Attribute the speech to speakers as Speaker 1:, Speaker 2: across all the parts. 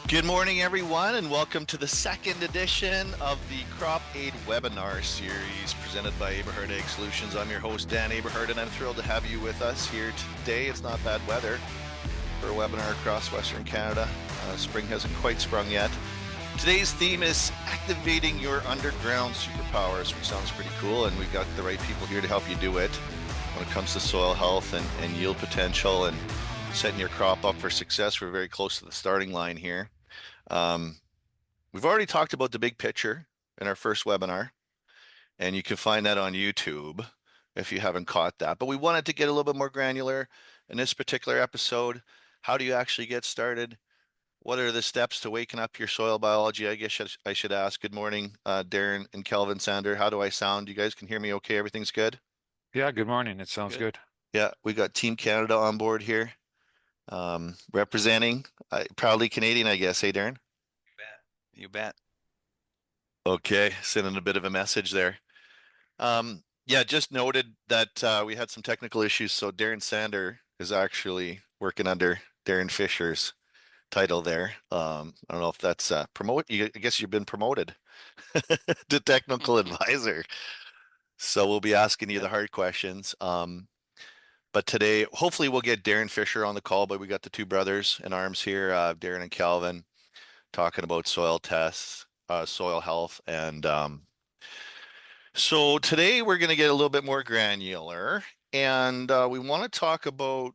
Speaker 1: Good morning, everyone, and welcome to the second edition of the Crop Aid webinar series presented by Aberhard Ag Solutions. I'm your host, Dan Aberhard, and I'm thrilled to have you with us here today. It's not bad weather for a webinar across Western Canada. Spring hasn't quite sprung yet. Today's theme is activating your underground superpowers, which sounds pretty cool, and we've got the right people here to help you do it when it comes to soil health and yield potential and setting your crop up for success. We're very close to the starting line here. We've already talked about the big picture in our first webinar, and you can find that on YouTube if you haven't caught that. But we wanted to get a little bit more granular in this particular episode. How do you actually get started? What are the steps to waking up your soil biology? I guess I should ask. Good morning, Darren and Kelvin Sander. How do I sound? You guys can hear me okay? Everything's good?
Speaker 2: Yeah, good morning. It sounds
Speaker 1: Good.
Speaker 2: good.
Speaker 1: Yeah, we got Team Canada on board here, representing, proudly Canadian, I guess. Hey, Darren?
Speaker 3: Bet. You bet.
Speaker 1: Okay, sending a bit of a message there. Yeah, just noted that we had some technical issues, so Darren Sander is actually working under Darren Fisher's title there. I don't know if that's I guess you've been promoted to technical advisor. So we'll be asking you the
Speaker 3: Yep.
Speaker 1: hard questions. But today, hopefully, we'll get Darren Fisher on the call. But we got the two brothers in arms here, Darren and Calvin, talking about soil tests, soil health, and so today we're going to get a little bit more granular, and we want to talk about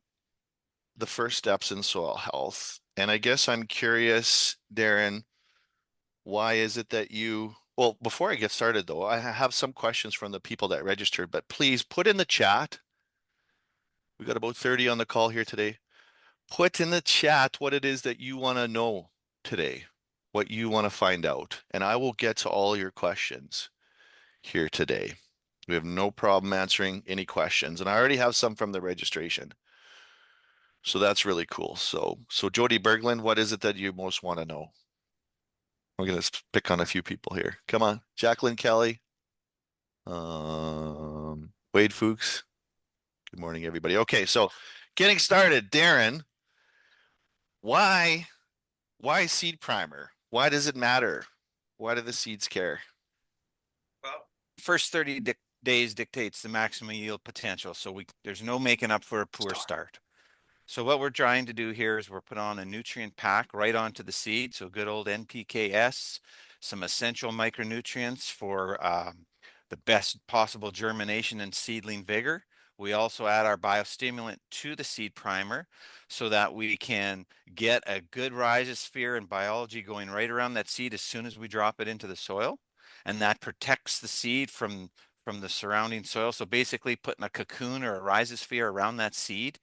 Speaker 1: the first steps in soil health. And I guess I'm curious, Darren, why is it that well, before I get started though, I have some questions from the people that registered, but please put in the chat. We got about 30 on the call here today. Put in the chat what it is that you want to know today, what you want to find out, and I will get to all your questions here today. We have no problem answering any questions, and I already have some from the registration. So that's really cool. So Jody Berglund, what is it that you most want to know? I'm gonna pick on a few people here. Come on, Jacqueline Kelly, Wade Fuchs. Good morning, everybody. Okay, so getting started, Darren, why why seed primer? Why does it matter? Why do the seeds care?
Speaker 3: Well, first 30 days dictates the maximum yield potential. So there's no making up for a poor start. So what we're trying to do here is we're put on a nutrient pack right onto the seed. So good old NPKs, some essential micronutrients for the best possible germination and seedling vigor. We also add our biostimulant to the seed primer so that we can get a good rhizosphere and biology going right around that seed as soon as we drop it into the soil. And that protects the seed from the surrounding soil. So basically putting a cocoon or a rhizosphere around that seed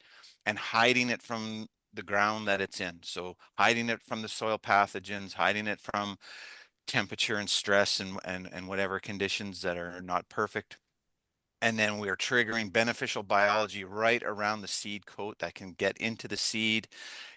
Speaker 3: and hiding it from the ground that it's in. So hiding it from the soil pathogens, hiding it from temperature and stress and whatever conditions that are not perfect. And then we are triggering beneficial biology right around the seed coat that can get into the seed,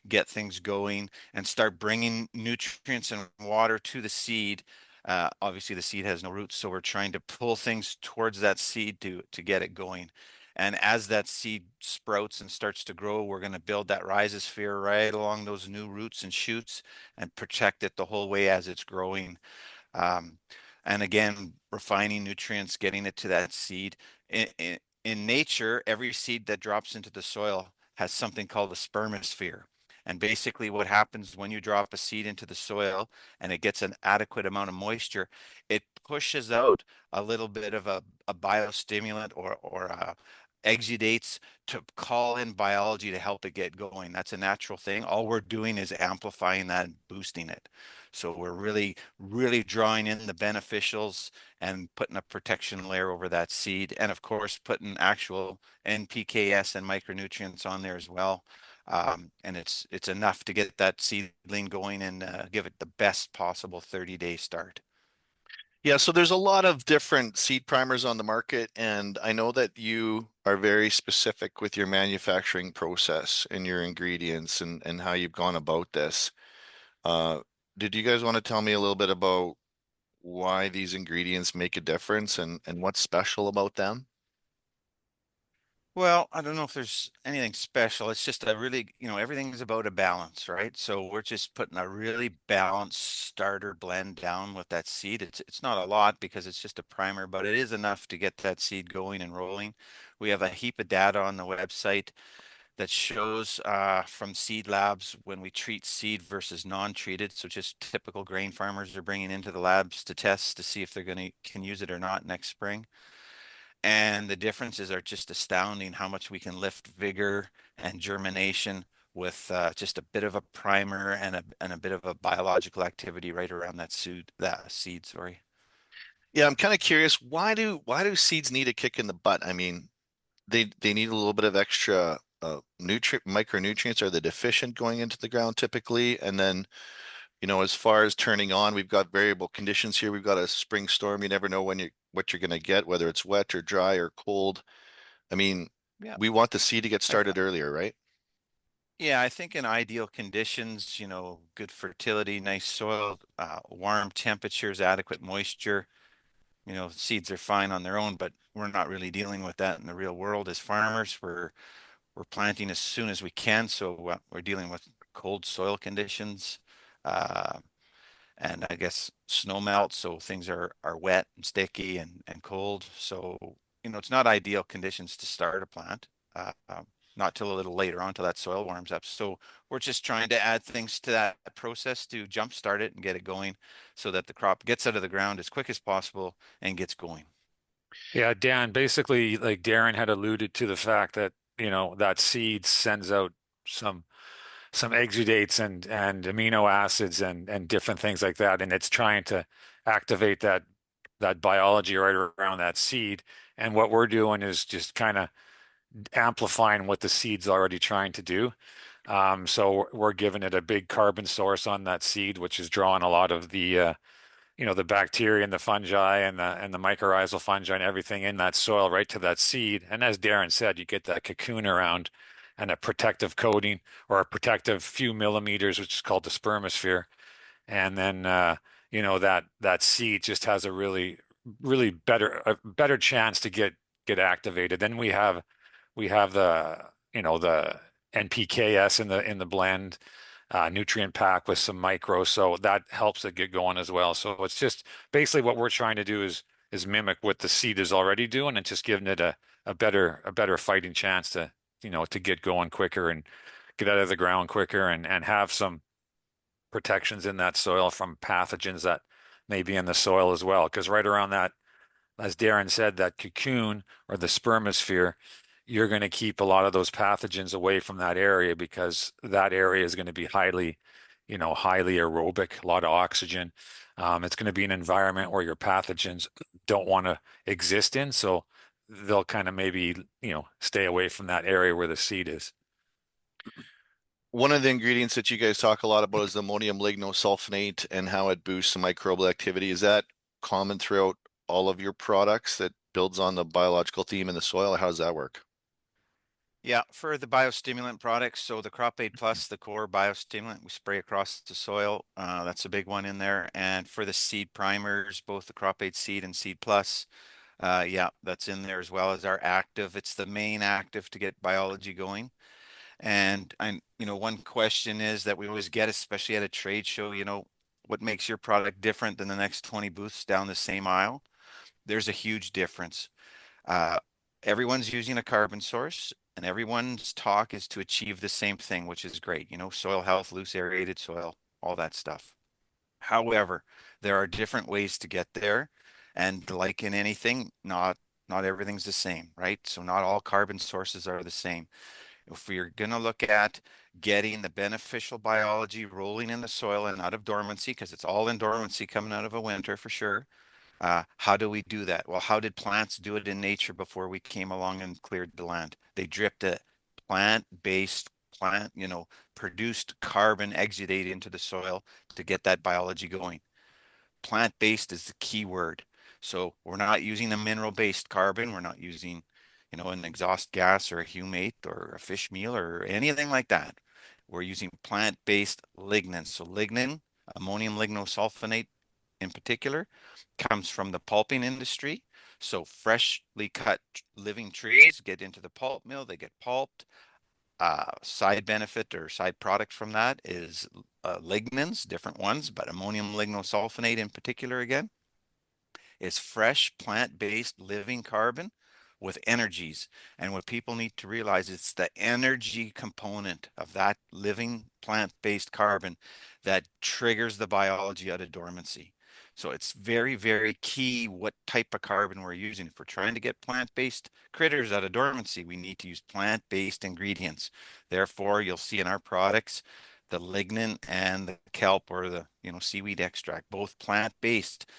Speaker 3: get things going, and start bringing nutrients and water to the seed. Obviously, the seed has no roots, so we're trying to pull things towards that seed to get it going. And as that seed sprouts and starts to grow, we're going to build that rhizosphere right along those new roots and shoots and protect it the whole way as it's growing. Um, and again, refining nutrients, getting it to that seed. In nature, every seed that drops into the soil has something called a spermosphere. And basically what happens when you drop a seed into the soil and it gets an adequate amount of moisture, it pushes out a little bit of a biostimulant or exudates to call in biology to help it get going. That's a natural thing. All we're doing is amplifying that and boosting it. So we're really, really drawing in the beneficials and putting a protection layer over that seed. And of course, putting actual NPKs and micronutrients on there as well. And it's enough to get that seedling going and give it the best possible 30-day start.
Speaker 1: Yeah, so there's a lot of different seed primers on the market, and I know that you are very specific with your manufacturing process and your ingredients and how you've gone about this. Uh, did you guys want to tell me a little bit about why these ingredients make a difference and what's special about them?
Speaker 3: Well, I don't know if there's anything special. It's just a really, everything's about a balance, right? So we're just putting a really balanced starter blend down with that seed. It's not a lot because it's just a primer, but it is enough to get that seed going and rolling. We have a heap of data on the website that shows from seed labs when we treat seed versus non-treated. So just typical grain farmers are bringing into the labs to test to see if they're going to can use it or not next spring. And the differences are just astounding how much we can lift vigor and germination with just a bit of a primer and a bit of a biological activity right around that seed, sorry.
Speaker 1: Yeah, I'm kind of curious, why do seeds need a kick in the butt? I mean, they need a little bit of extra nutrient micronutrients. Are they deficient going into the ground typically? And then, as far as turning on, we've got variable conditions here. We've got a spring storm. You never know what you're going to get, whether it's wet or dry or cold. I mean,
Speaker 3: Yeah.
Speaker 1: we want the seed to get
Speaker 3: I th
Speaker 1: started earlier, right?
Speaker 3: yeah, I think in ideal conditions, good fertility, nice soil, warm temperatures, adequate moisture, seeds are fine on their own, but we're not really dealing with that in the real world as farmers. We're planting as soon as we can, so we're dealing with cold soil conditions, uh, and I guess snow melt, so things are wet and sticky and cold. So it's not ideal conditions to start a plant. Not till a little later on, till that soil warms up. So we're just trying to add things to that process to jumpstart it and get it going, so that the crop gets out of the ground as quick as possible and gets going.
Speaker 2: Yeah, Dan, basically, like Darren had alluded to the fact that, that seed sends out some some exudates and amino acids and different things like that, and it's trying to activate that biology right around that seed. And what we're doing is just kind of amplifying what the seed's already trying to do. So we're giving it a big carbon source on that seed, which is drawing a lot of the bacteria and the fungi and the mycorrhizal fungi and everything in that soil right to that seed. And as Darren said, you get that cocoon around and a protective coating or a protective few millimeters, which is called the spermosphere. And then that seed just has a really better chance to get activated. Then we have the NPKs in the blend, nutrient pack with some micro, so that helps it get going as well. So it's just basically what we're trying to do is mimic what the seed is already doing and just giving it a better fighting chance to get going quicker and get out of the ground quicker and have some protections in that soil from pathogens that may be in the soil as well. Because right around that, as Darren said, that cocoon or the spermosphere, you're going to keep a lot of those pathogens away from that area because that area is going to be highly aerobic, a lot of oxygen. It's going to be an environment where your pathogens don't want to exist in, so they'll kind of maybe, stay away from that area where the seed is.
Speaker 1: One of the ingredients that you guys talk a lot about is ammonium lignosulfonate and how it boosts the microbial activity. Is that common throughout all of your products that builds on the biological theme in the soil? Or how does that work?
Speaker 3: Yeah, for the biostimulant products, so the Crop Aid Plus, the core biostimulant we spray across the soil, that's a big one in there. And for the seed primers, both the Crop Aid Seed and Seed Plus, yeah, that's in there as well as our active. It's the main active to get biology going. And one question is that we always get, especially at a trade show, what makes your product different than the next 20 booths down the same aisle? There's a huge difference. Uh, Everyone's using a carbon source, and everyone's talk is to achieve the same thing, which is great. Soil health, loose aerated soil, all that stuff. However, there are different ways to get there, and like in anything, not everything's the same, right? So not all carbon sources are the same. If you're going to look at getting the beneficial biology rolling in the soil and out of dormancy, because it's all in dormancy coming out of a winter for sure, how do we do that? Well, how did plants do it in nature before we came along and cleared the land? They dripped a plant-based produced carbon exudate into the soil to get that biology going. Plant-based is the key word. So we're not using a mineral-based carbon. We're not using, an exhaust gas or a humate or a fish meal or anything like that. We're using plant-based lignin. So lignin, ammonium lignosulfonate in particular, comes from the pulping industry. So freshly cut living trees get into the pulp mill, they get pulped. Side benefit or side product from that is lignins, different ones, but ammonium lignosulfonate in particular again is fresh plant-based living carbon with energies. And what people need to realize is the energy component of that living plant-based carbon that triggers the biology out of dormancy. So it's very, very key what type of carbon we're using. If we're trying to get plant-based critters out of dormancy, we need to use plant-based ingredients. Therefore, you'll see in our products the lignin and the kelp or the seaweed extract, both plant-based,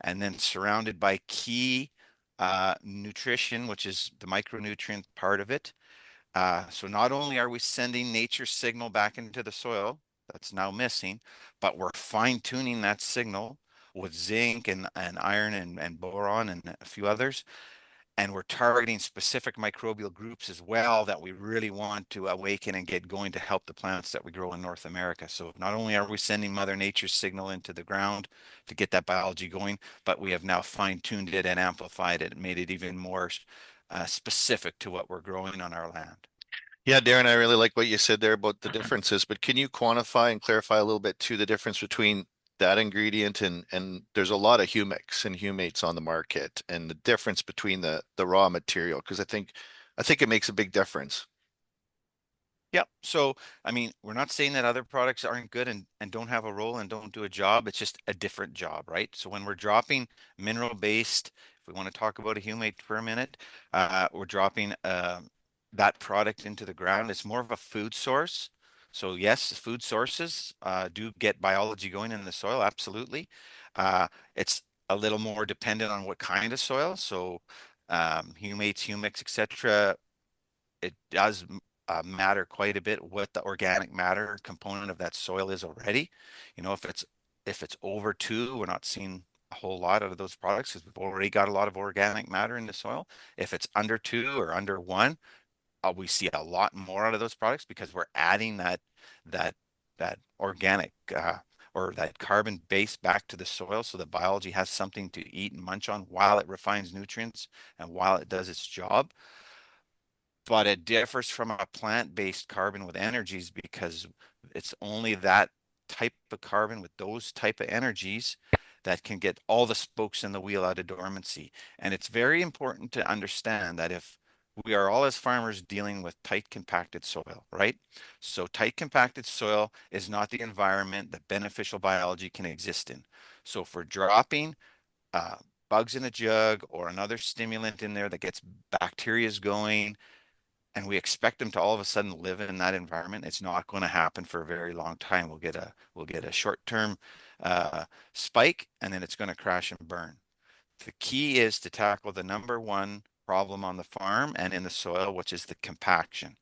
Speaker 3: and then surrounded by key nutrition, which is the micronutrient part of it. So not only are we sending nature's signal back into the soil that's now missing, but we're fine tuning that signal with zinc and iron and boron and a few others, and we're targeting specific microbial groups as well that we really want to awaken and get going to help the plants that we grow in North America. So not only are we sending Mother Nature's signal into the ground to get that biology going, but we have now fine-tuned it and amplified it and made it even more specific to what we're growing on our land.
Speaker 1: Yeah, Darren, I really like what you said there about the differences, but can you quantify and clarify a little bit too the difference between that ingredient and there's a lot of humics and humates on the market and the difference between the raw material because I think it makes a big difference.
Speaker 3: Yep. So, I mean, we're not saying that other products aren't good and don't have a role and don't do a job. It's just a different job, right? So when we're dropping mineral based, if we want to talk about a humate for a minute, we're dropping that product into the ground. It's more of a food source. So yes, food sources do get biology going in the soil. Absolutely. It's a little more dependent on what kind of soil. So humates, humics, etc. It does matter quite a bit what the organic matter component of that soil is already. If it's over 2, we're not seeing a whole lot out of those products because we've already got a lot of organic matter in the soil. If it's under 2 or under 1, we see a lot more out of those products because we're adding that that organic or that carbon base back to the soil so the biology has something to eat and munch on while it refines nutrients and while it does its job. But it differs from a plant-based carbon with energies because it's only that type of carbon with those type of energies that can get all the spokes in the wheel out of dormancy. And it's very important to understand that if we are all as farmers dealing with tight compacted soil, right? So tight compacted soil is not the environment that beneficial biology can exist in. So if we're dropping uh, bugs in a jug or another stimulant in there that gets bacterias going, and we expect them to all of a sudden live in that environment, it's not going to happen for a very long time. We'll get a short-term spike, and then it's going to crash and burn. The key is to tackle the number one problem on the farm and in the soil, which is the compaction.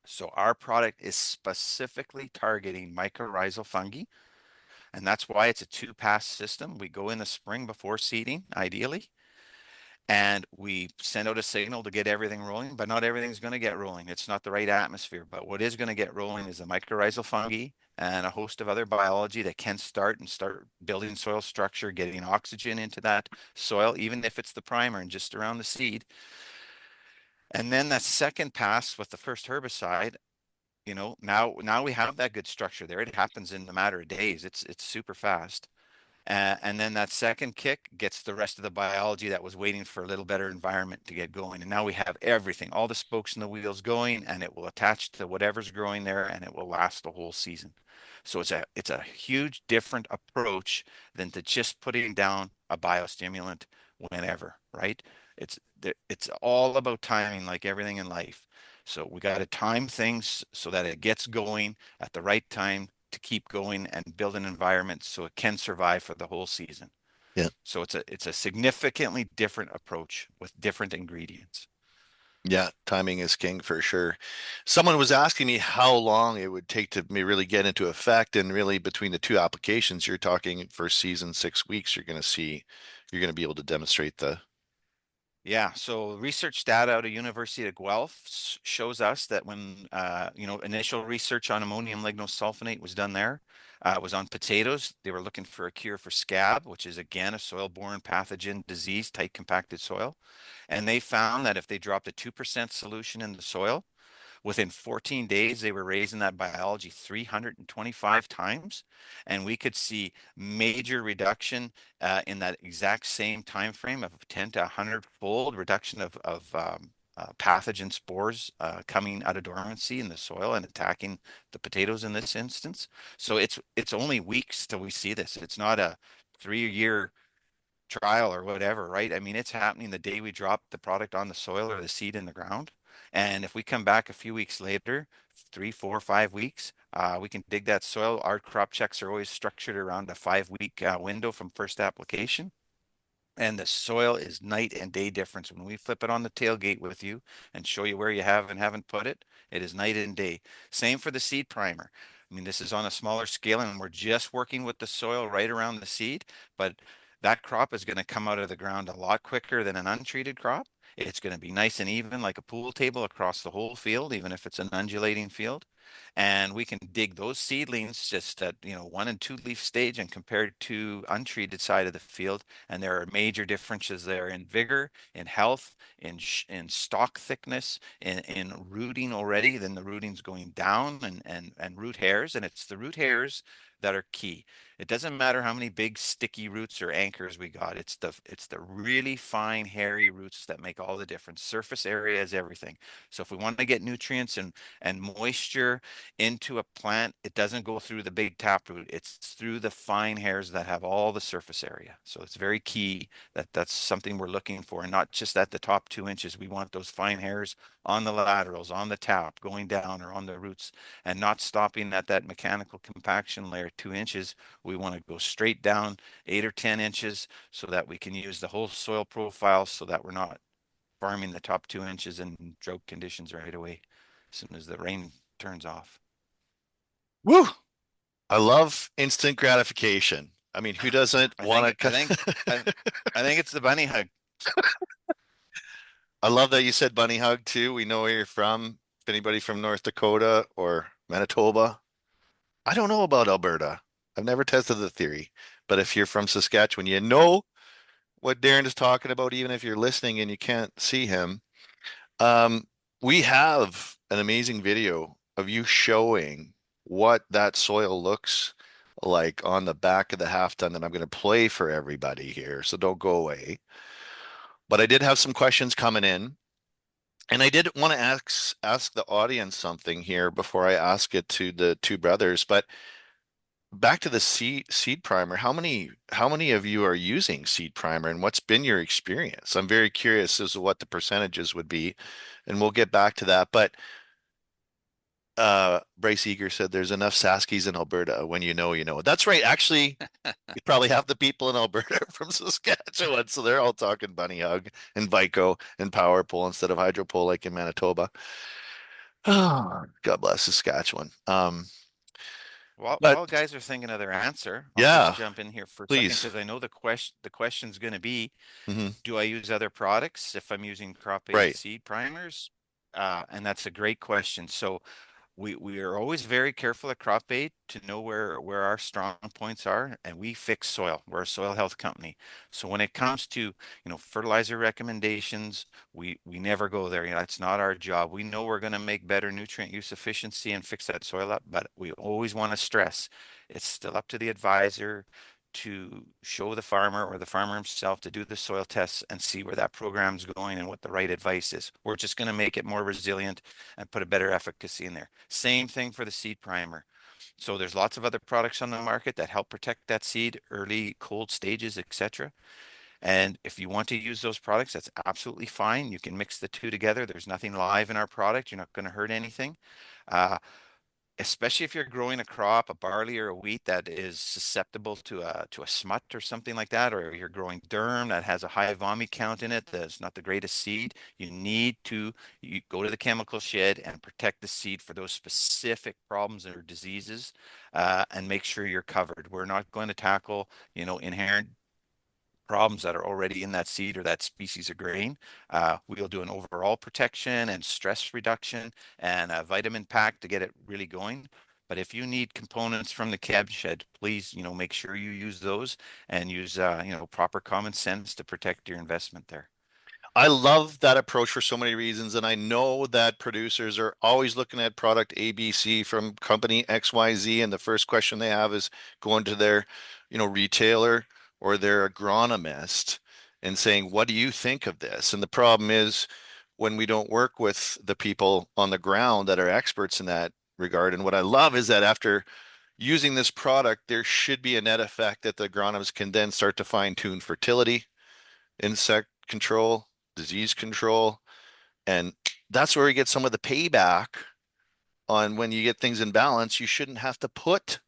Speaker 3: So our product is specifically targeting mycorrhizal fungi, and that's why it's a 2-pass system. We go in the spring before seeding, ideally, and we send out a signal to get everything rolling, but not everything's going to get rolling. It's not the right atmosphere. But what is going to get rolling is the mycorrhizal fungi and a host of other biology that can start building soil structure, getting oxygen into that soil, even if it's the primer and just around the seed. And then that second pass with the first herbicide, now we have that good structure there. It happens in a matter of days. It's super fast. And then that second kick gets the rest of the biology that was waiting for a little better environment to get going. And now we have everything, all the spokes in the wheels going, and it will attach to whatever's growing there, and it will last the whole season. So it's a huge different approach than to just putting down a biostimulant whenever, right? It's all about timing, like everything in life. So we got to time things so that it gets going at the right time to keep going and build an environment so it can survive for the whole season.
Speaker 1: Yeah.
Speaker 3: So it's a significantly different approach with different ingredients.
Speaker 1: Yeah, timing is king for sure. Someone was asking me how long it would take to me really get into effect, and really between the two applications, you're talking first season 6 weeks. You're going to be able to demonstrate the
Speaker 3: Yeah, so research data out of University of Guelph shows us that when initial research on ammonium lignosulfonate was done there, was on potatoes. They were looking for a cure for scab, which is again a soil-borne pathogen disease, tight compacted soil. And they found that if they dropped a 2% solution in the soil, within 14 days, they were raising that biology 325 times, and we could see major reduction in that exact same time frame of 10 to 100-fold reduction of pathogen spores coming out of dormancy in the soil and attacking the potatoes in this instance. So it's only weeks till we see this. It's not a 3-year trial or whatever, right? I mean, it's happening the day we drop the product on the soil or the seed in the ground. And if we come back a few weeks later, 3, 4, 5 weeks, we can dig that soil. Our crop checks are always structured around a 5-week window from first application. And the soil is night and day difference. When we flip it on the tailgate with you and show you where you have and haven't put it, it is night and day. Same for the seed primer. I mean, this is on a smaller scale and we're just working with the soil right around the seed, but that crop is going to come out of the ground a lot quicker than an untreated crop. It's going to be nice and even like a pool table across the whole field, even if it's an undulating field. And we can dig those seedlings just at, 1 and 2 leaf stage and compared to untreated side of the field. And there are major differences there in vigor, in health, in stalk thickness, in rooting already. Then the rooting's going down and root hairs, and it's the root hairs that are key. It doesn't matter how many big sticky roots or anchors we got. It's the really fine hairy roots that make all the difference. Surface area is everything. So if we want to get nutrients and moisture into a plant, it doesn't go through the big taproot. It's through the fine hairs that have all the surface area. So it's very key that that's something we're looking for, and not just at the top 2 inches. We want those fine hairs on the laterals, on the top, going down, or on the roots, and not stopping at that mechanical compaction layer 2 inches. We want to go straight down 8 or 10 inches so that we can use the whole soil profile so that we're not farming the top 2 inches in drought conditions right away as soon as the rain turns off.
Speaker 1: Woo! I love instant gratification. I mean, who doesn't
Speaker 3: I think
Speaker 1: want
Speaker 3: I think
Speaker 1: to?
Speaker 3: I, I think it's the bunny hug.
Speaker 1: I love that you said bunny hug too. We know where you're from. If anybody from North Dakota or Manitoba, I don't know about Alberta. I've never tested the theory, but if you're from Saskatchewan, you know what Darren is talking about, even if you're listening and you can't see him. Um, we have an amazing video of you showing what that soil looks like on the back of the half ton that I'm going to play for everybody here. So don't go away. But I did have some questions coming in, and I did want to ask the audience something here before I ask it to the two brothers. But back to the seed primer, how many of you are using seed primer, and what's been your experience? I'm very curious as to what the percentages would be, and we'll get back to that. But Bryce Eager said there's enough Saskies in Alberta. When you know, you know. That's right. Actually, you probably have the people in Alberta from Saskatchewan, so they're all talking bunny hug and Vico and power pole instead of hydro pole like in Manitoba. Oh, God bless Saskatchewan.
Speaker 3: While
Speaker 1: But
Speaker 3: guys are thinking of their answer, I'll just
Speaker 1: yeah,
Speaker 3: jump in here for a second
Speaker 1: please.
Speaker 3: because I know the question's going to be,
Speaker 1: Hmm.
Speaker 3: do I use other products if I'm using crop aid
Speaker 1: Right.
Speaker 3: seed primers? And that's a great question. So we are always very careful at crop aid to know where our strong points are, and we fix soil. We're a soil health company. So when it comes to, fertilizer recommendations, we never go there. It's not our job. We know we're going to make better nutrient use efficiency and fix that soil up, but we always want to stress it's still up to the advisor to show the farmer or the farmer himself to do the soil tests and see where that program's going and what the right advice is. We're just going to make it more resilient and put a better efficacy in there. Same thing for the seed primer. So there's lots of other products on the market that help protect that seed, early cold stages, etc. And if you want to use those products, that's absolutely fine. You can mix the two together. There's nothing live in our product. You're not going to hurt anything. Uh, Especially if you're growing a crop, a barley or a wheat that is susceptible to a smut or something like that, or you're growing durum that has a high vomi count in it, that's not the greatest seed. You go to the chemical shed and protect the seed for those specific problems or diseases, and make sure you're covered. We're not going to tackle, inherent problems that are already in that seed or that species of grain. We'll do an overall protection and stress reduction and a vitamin pack to get it really going. But if you need components from the cab shed, please, make sure you use those and use, proper common sense to protect your investment there.
Speaker 1: I love that approach for so many reasons, and I know that producers are always looking at product ABC from company XYZ, and the first question they have is going to their, retailer or their agronomist and saying, "What do you think of this?" And the problem is when we don't work with the people on the ground that are experts in that regard. And what I love is that after using this product, there should be a net effect that the agronomists can then start to fine tune fertility, insect control, disease control, and that's where we get some of the payback on when you get things in balance. You shouldn't have to put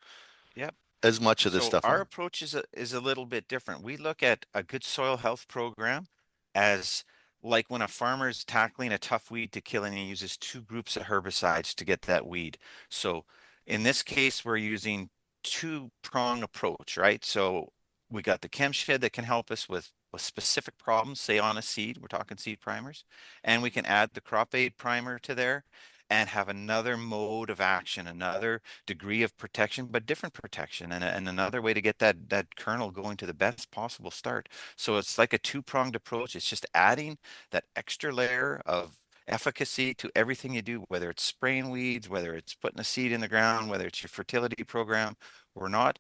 Speaker 3: Yep.
Speaker 1: as much of this
Speaker 3: So
Speaker 1: stuff
Speaker 3: our
Speaker 1: on.
Speaker 3: approach is a little bit different. We look at a good soil health program as like when a farmer is tackling a tough weed to kill and he uses two groups of herbicides to get that weed. So in this case, we're using two-prong approach, right? So we got the chem shed that can help us with specific problems, say on a seed, we're talking seed primers, and we can add the crop aid primer to there and have another mode of action, another degree of protection, but different protection and another way to get that kernel going to the best possible start. So it's like a two-pronged approach. It's just adding that extra layer of efficacy to everything you do, whether it's spraying weeds, whether it's putting a seed in the ground, whether it's your fertility program. We're not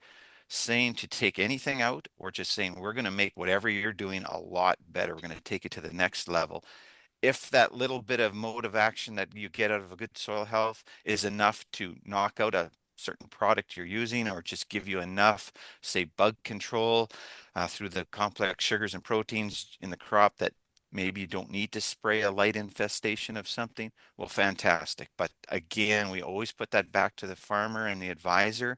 Speaker 3: saying to take anything out. We're just saying we're going to make whatever you're doing a lot better. We're going to take it to the next level. If that little bit of mode of action that you get out of a good soil health is enough to knock out a certain product you're using or just give you enough, say, bug control through the complex sugars and proteins in the crop that maybe you don't need to spray a light infestation of something, well, fantastic. But again, we always put that back to the farmer and the advisor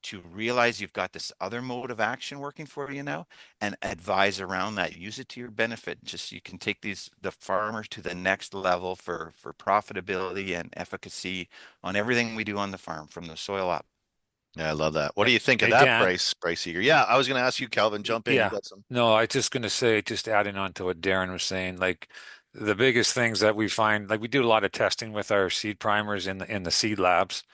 Speaker 3: to realize you've got this other mode of action working for you now and advise around that. Use it to your benefit. Just you can take the farmers to the next level for profitability and efficacy on everything we do on the farm from the soil up.
Speaker 1: Yeah, I love that. What do
Speaker 2: Hey,
Speaker 1: you think of
Speaker 2: hey,
Speaker 1: that
Speaker 2: Dan.
Speaker 1: price Eager? Yeah, I was going to ask you, Calvin, jump in. You
Speaker 2: Yeah.
Speaker 1: got some.
Speaker 2: No, I just gonna say, just adding on to what Darren was saying, like the biggest things that we find, like we do a lot of testing with our seed primers in the seed labs,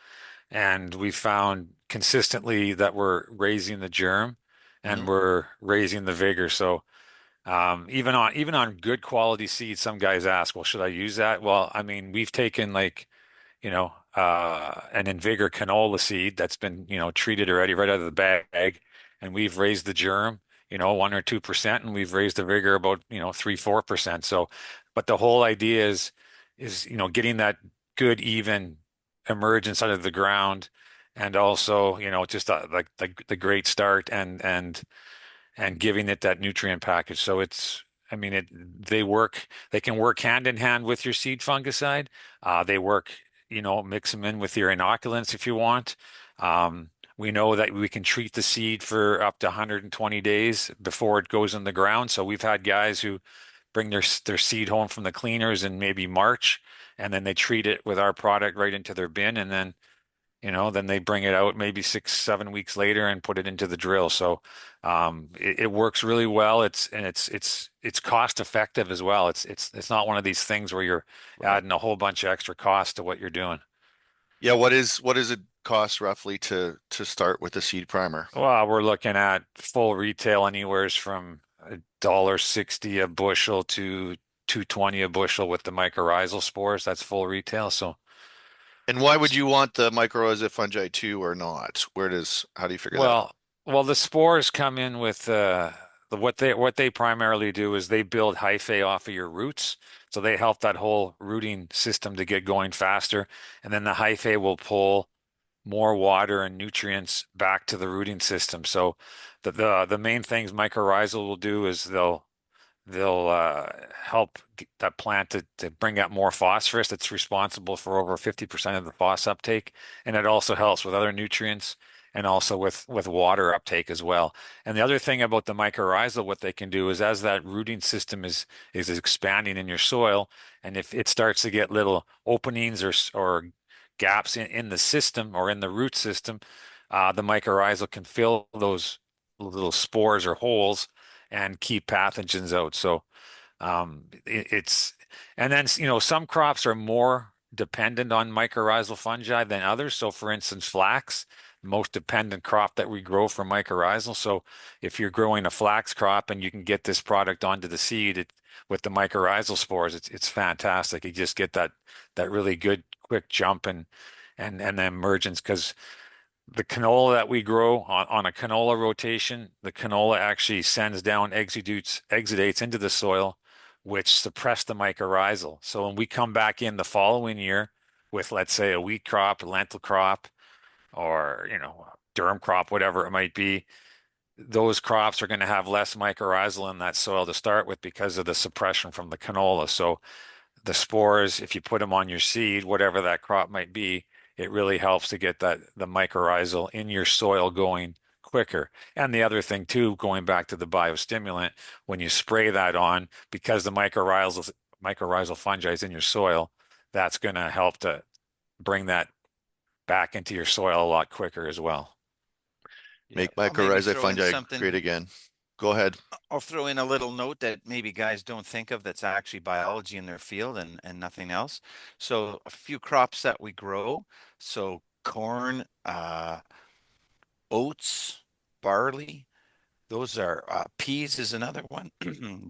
Speaker 2: and we found consistently that we're raising the germ and
Speaker 1: Mhm.
Speaker 2: we're raising the vigor. So even on good quality seeds, some guys ask, well, should I use that? Well, I mean, we've taken like an Invigor canola seed that's been, treated already right out of the bag, and we've raised the germ, 1 or 2%, and we've raised the vigor about, 3, 4%. So, but the whole idea is, getting that good, even emergence out of the ground, and also, just like the great start and giving it that nutrient package. So I mean, they can work hand in hand with your seed fungicide. They work, mix them in with your inoculants if you want. We know that we can treat the seed for up to 120 days before it goes in the ground. So we've had guys who bring their seed home from the cleaners in maybe March, and then they treat it with our product right into their bin, and then they bring it out maybe 6, 7 weeks later and put it into the drill. So it works really well. It's cost effective as well. It's not one of these things where you're
Speaker 3: Right.
Speaker 2: adding a whole bunch of extra cost to what you're doing.
Speaker 1: Yeah, what is it cost roughly to start with the seed primer?
Speaker 2: Well, we're looking at full retail anywheres from $1.60 a bushel to 2.20 a bushel with the mycorrhizal spores. That's full retail. So.
Speaker 1: And why would you want the mycorrhiza fungi too or not? How do you figure that out?
Speaker 2: Well, well, the spores come in with what they primarily do is they build hyphae off of your roots, so they help that whole rooting system to get going faster, and then the hyphae will pull more water and nutrients back to the rooting system. So the main things mycorrhizal will do is they'll help that plant to bring out more phosphorus that's responsible for over 50% of the phos uptake. And it also helps with other nutrients and also with water uptake as well. And the other thing about the mycorrhizal, what they can do is as that rooting system is expanding in your soil, and if it starts to get little openings or gaps in the system or in the root system, the mycorrhizal can fill those little spores or holes and keep pathogens out. So it's, and then, some crops are more dependent on mycorrhizal fungi than others. So for instance, flax, most dependent crop that we grow for mycorrhizal. So if you're growing a flax crop and you can get this product onto the seed with the mycorrhizal spores, it's fantastic. You just get that really good quick jump and the emergence, because the canola that we grow on a canola rotation, the canola actually sends down exudates into the soil, which suppress the mycorrhizal. So when we come back in the following year with, let's say, a wheat crop, a lentil crop, or durum crop, whatever it might be, those crops are going to have less mycorrhizal in that soil to start with because of the suppression from the canola. So the spores, if you put them on your seed, whatever that crop might be, it really helps to get the mycorrhizal in your soil going quicker. And the other thing too, going back to the biostimulant, when you spray that on, because the mycorrhizal fungi is in your soil, that's going to help to bring that back into your soil a lot quicker as well.
Speaker 3: Yeah,
Speaker 1: Make
Speaker 3: I'll maybe
Speaker 1: mycorrhizae
Speaker 3: throw in
Speaker 1: fungi
Speaker 3: something.
Speaker 1: great again. Go ahead.
Speaker 3: I'll throw in a little note that maybe guys don't think of that's actually biology in their field and nothing else. So a few crops that we grow. So corn, oats, barley. Those are peas is another one.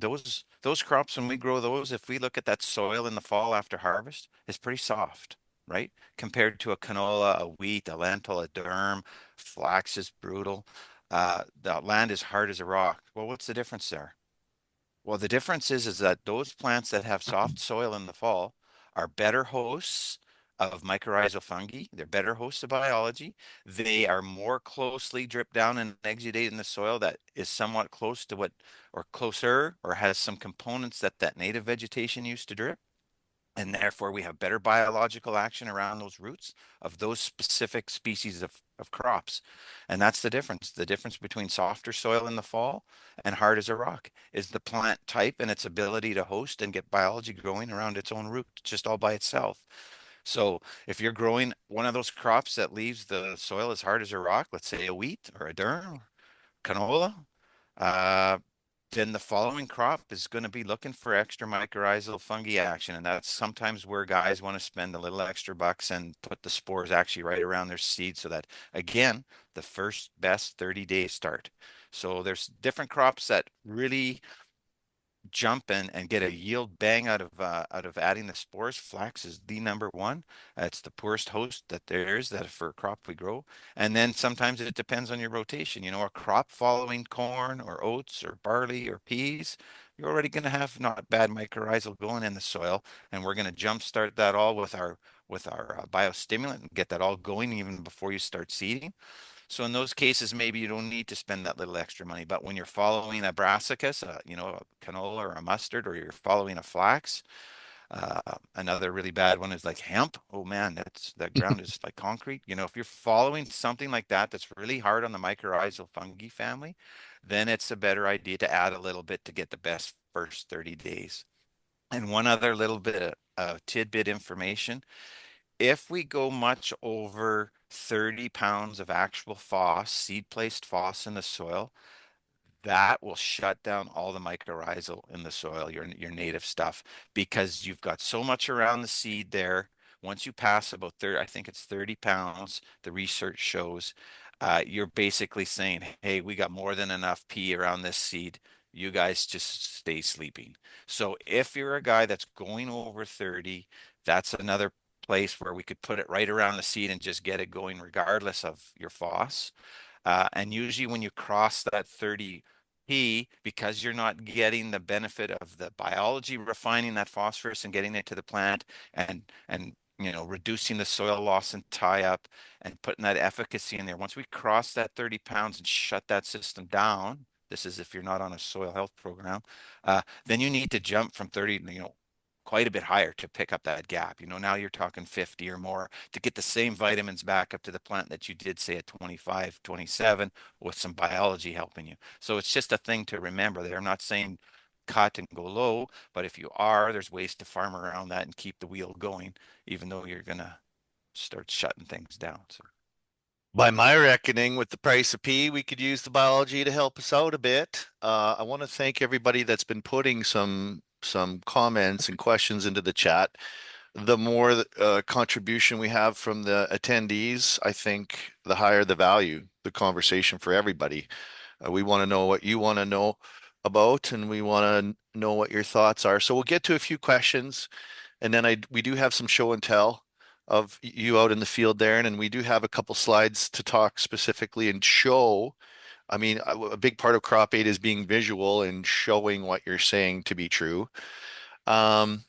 Speaker 3: Those crops, when we grow those, if we look at that soil in the fall after harvest, it's pretty soft, right? Compared to a canola, a wheat, a lentil, a durum, flax is brutal. The land is hard as a rock. Well, what's the difference there? Well, the difference is that those plants that have soft soil in the fall are better hosts of mycorrhizal fungi. They're better hosts of biology. They are more closely drip down and exudate in the soil that is somewhat close to what, or closer, or has some components that that native vegetation used to drip. And therefore, we have better biological action around those roots of those specific species of crops. And that's the difference. The difference between softer soil in the fall and hard as a rock is the plant type and its ability to host and get biology growing around its own root, just all by itself. So if you're growing one of those crops that leaves the soil as hard as a rock, let's say a wheat or a durum, canola, uh, then the following crop is going to be looking for extra mycorrhizal fungi action. And that's sometimes where guys want to spend a little extra bucks and put the spores actually right around their seed so that, again, the first best 30 days start. So there's different crops that really jump in and get a yield bang out of adding the spores. Flax is the number one. It's the poorest host that there is that for a crop we grow. And then sometimes it depends on your rotation. You know, a crop following corn or oats or barley or peas, you're already going to have not bad mycorrhizal going in the soil, and we're going to jumpstart that all with our biostimulant and get that all going even before you start seeding. So in those cases, maybe you don't need to spend that little extra money. But when you're following a brassicas, a canola or a mustard, or you're following a flax, uh, another really bad one is like hemp. Oh man, that ground is like concrete. You know, if you're following something like that, that's really hard on the mycorrhizal fungi family, then it's a better idea to add a little bit to get the best first 30 days. And one other little bit of tidbit information, if we go much over 30 pounds of actual seed placed phos in the soil, that will shut down all the mycorrhizal in the soil, your native stuff, because you've got so much around the seed there. Once you pass about 30, I think it's 30 pounds, the research shows, you're basically saying, hey, we got more than enough pee around this seed. You guys just stay sleeping. So if you're a guy that's going over 30, that's another place where we could put it right around the seed and just get it going regardless of your phos. And usually when you cross that 30P, because you're not getting the benefit of the biology refining that phosphorus and getting it to the plant and reducing the soil loss and tie up and putting that efficacy in there. Once we cross that 30 pounds and shut that system down, this is if you're not on a soil health program, then you need to jump from 30, quite a bit higher to pick up that gap. Now you're talking 50 or more to get the same vitamins back up to the plant that you did, say, at 25, 27, with some biology helping you. So it's just a thing to remember there. I'm not saying cut and go low, but if you are, there's ways to farm around that and keep the wheel going, even though you're going to start shutting things down. So.
Speaker 1: By my reckoning, with the price of pea, we could use the biology to help us out a bit. I want to thank everybody that's been putting some comments and questions into the chat. The more contribution we have from the attendees, I think the higher the value, the conversation for everybody. We want to know what you want to know about, and we want to know what your thoughts are. So we'll get to a few questions, and then we do have some show and tell of you out in the field, Darren, and we do have a couple slides to talk specifically and show. I mean, a big part of crop aid is being visual and showing what you're saying to be true. Um,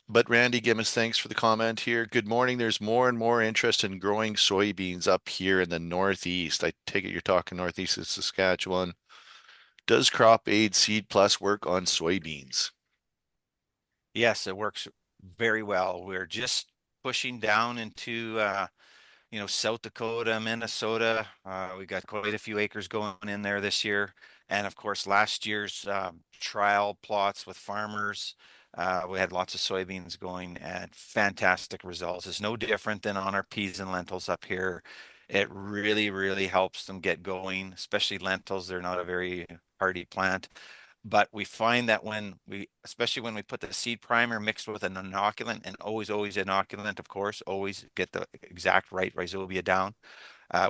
Speaker 1: but Randy Gimmons, thanks for the comment here. Good morning. There's more and more interest in growing soybeans up here in the Northeast. I take it you're talking Northeast of Saskatchewan. Does Crop Aid Seed Plus work on soybeans?
Speaker 3: Yes, it works very well. We're just pushing down into South Dakota, Minnesota. We got quite a few acres going in there this year. And of course, last year's trial plots with farmers, we had lots of soybeans going and fantastic results. It's no different than on our peas and lentils up here. It really, really helps them get going, especially lentils. They're not a very hardy plant. But we find that especially when we put the seed primer mixed with an inoculant, and always inoculant, of course, always get the exact right rhizobia down.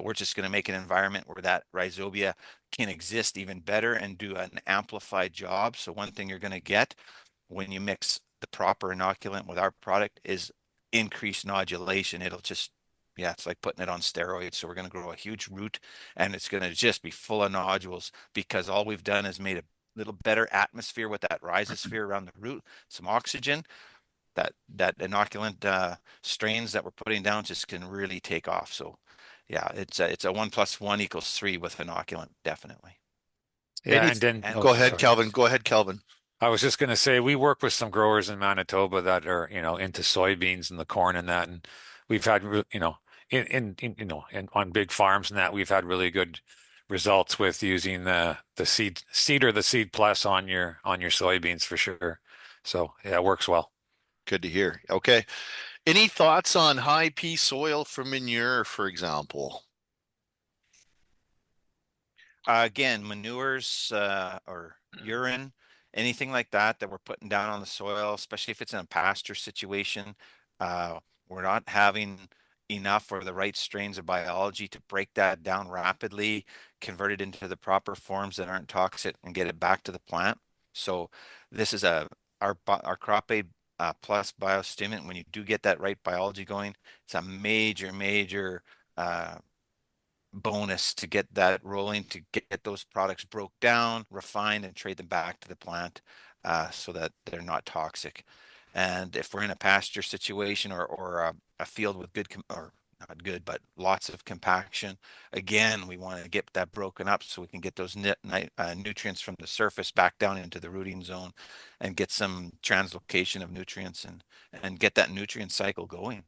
Speaker 3: We're just going to make an environment where that rhizobia can exist even better and do an amplified job. So one thing you're going to get when you mix the proper inoculant with our product is increased nodulation. It'll just, yeah, it's like putting it on steroids. So we're going to grow a huge root, and it's going to just be full of nodules because all we've done is made a little better atmosphere with that rhizosphere around the root, some oxygen. That inoculant strains that we're putting down just can really take off. So yeah, it's a 1 + 1 = 3 with inoculant, definitely.
Speaker 2: Yeah,
Speaker 1: Any,
Speaker 2: and then
Speaker 3: And
Speaker 2: oh,
Speaker 1: go ahead,
Speaker 2: sorry.
Speaker 1: Kelvin. Go ahead, Kelvin.
Speaker 2: I was just going to say we work with some growers in Manitoba that are, into soybeans and the corn and that, and we've had, in on big farms and that we've had really good results with using the seed or the seed plus on your soybeans for sure. So yeah, it works well.
Speaker 1: Good to hear. Okay. Any thoughts on high P soil for manure, for example?
Speaker 3: Again, manures or urine, anything like that that we're putting down on the soil, especially if it's in a pasture situation, we're not having enough or the right strains of biology to break that down rapidly, convert it into the proper forms that aren't toxic, and get it back to the plant. So this is our crop aid plus biostimulant. When you do get that right biology going, it's a major bonus to get that rolling, to get those products broke down, refined, and trade them back to the plant so that they're not toxic. And if we're in a pasture situation or a field with good, or not good, but lots of compaction, again, we want to get that broken up so we can get those nutrients from the surface back down into the rooting zone and get some translocation of nutrients and get that nutrient cycle going.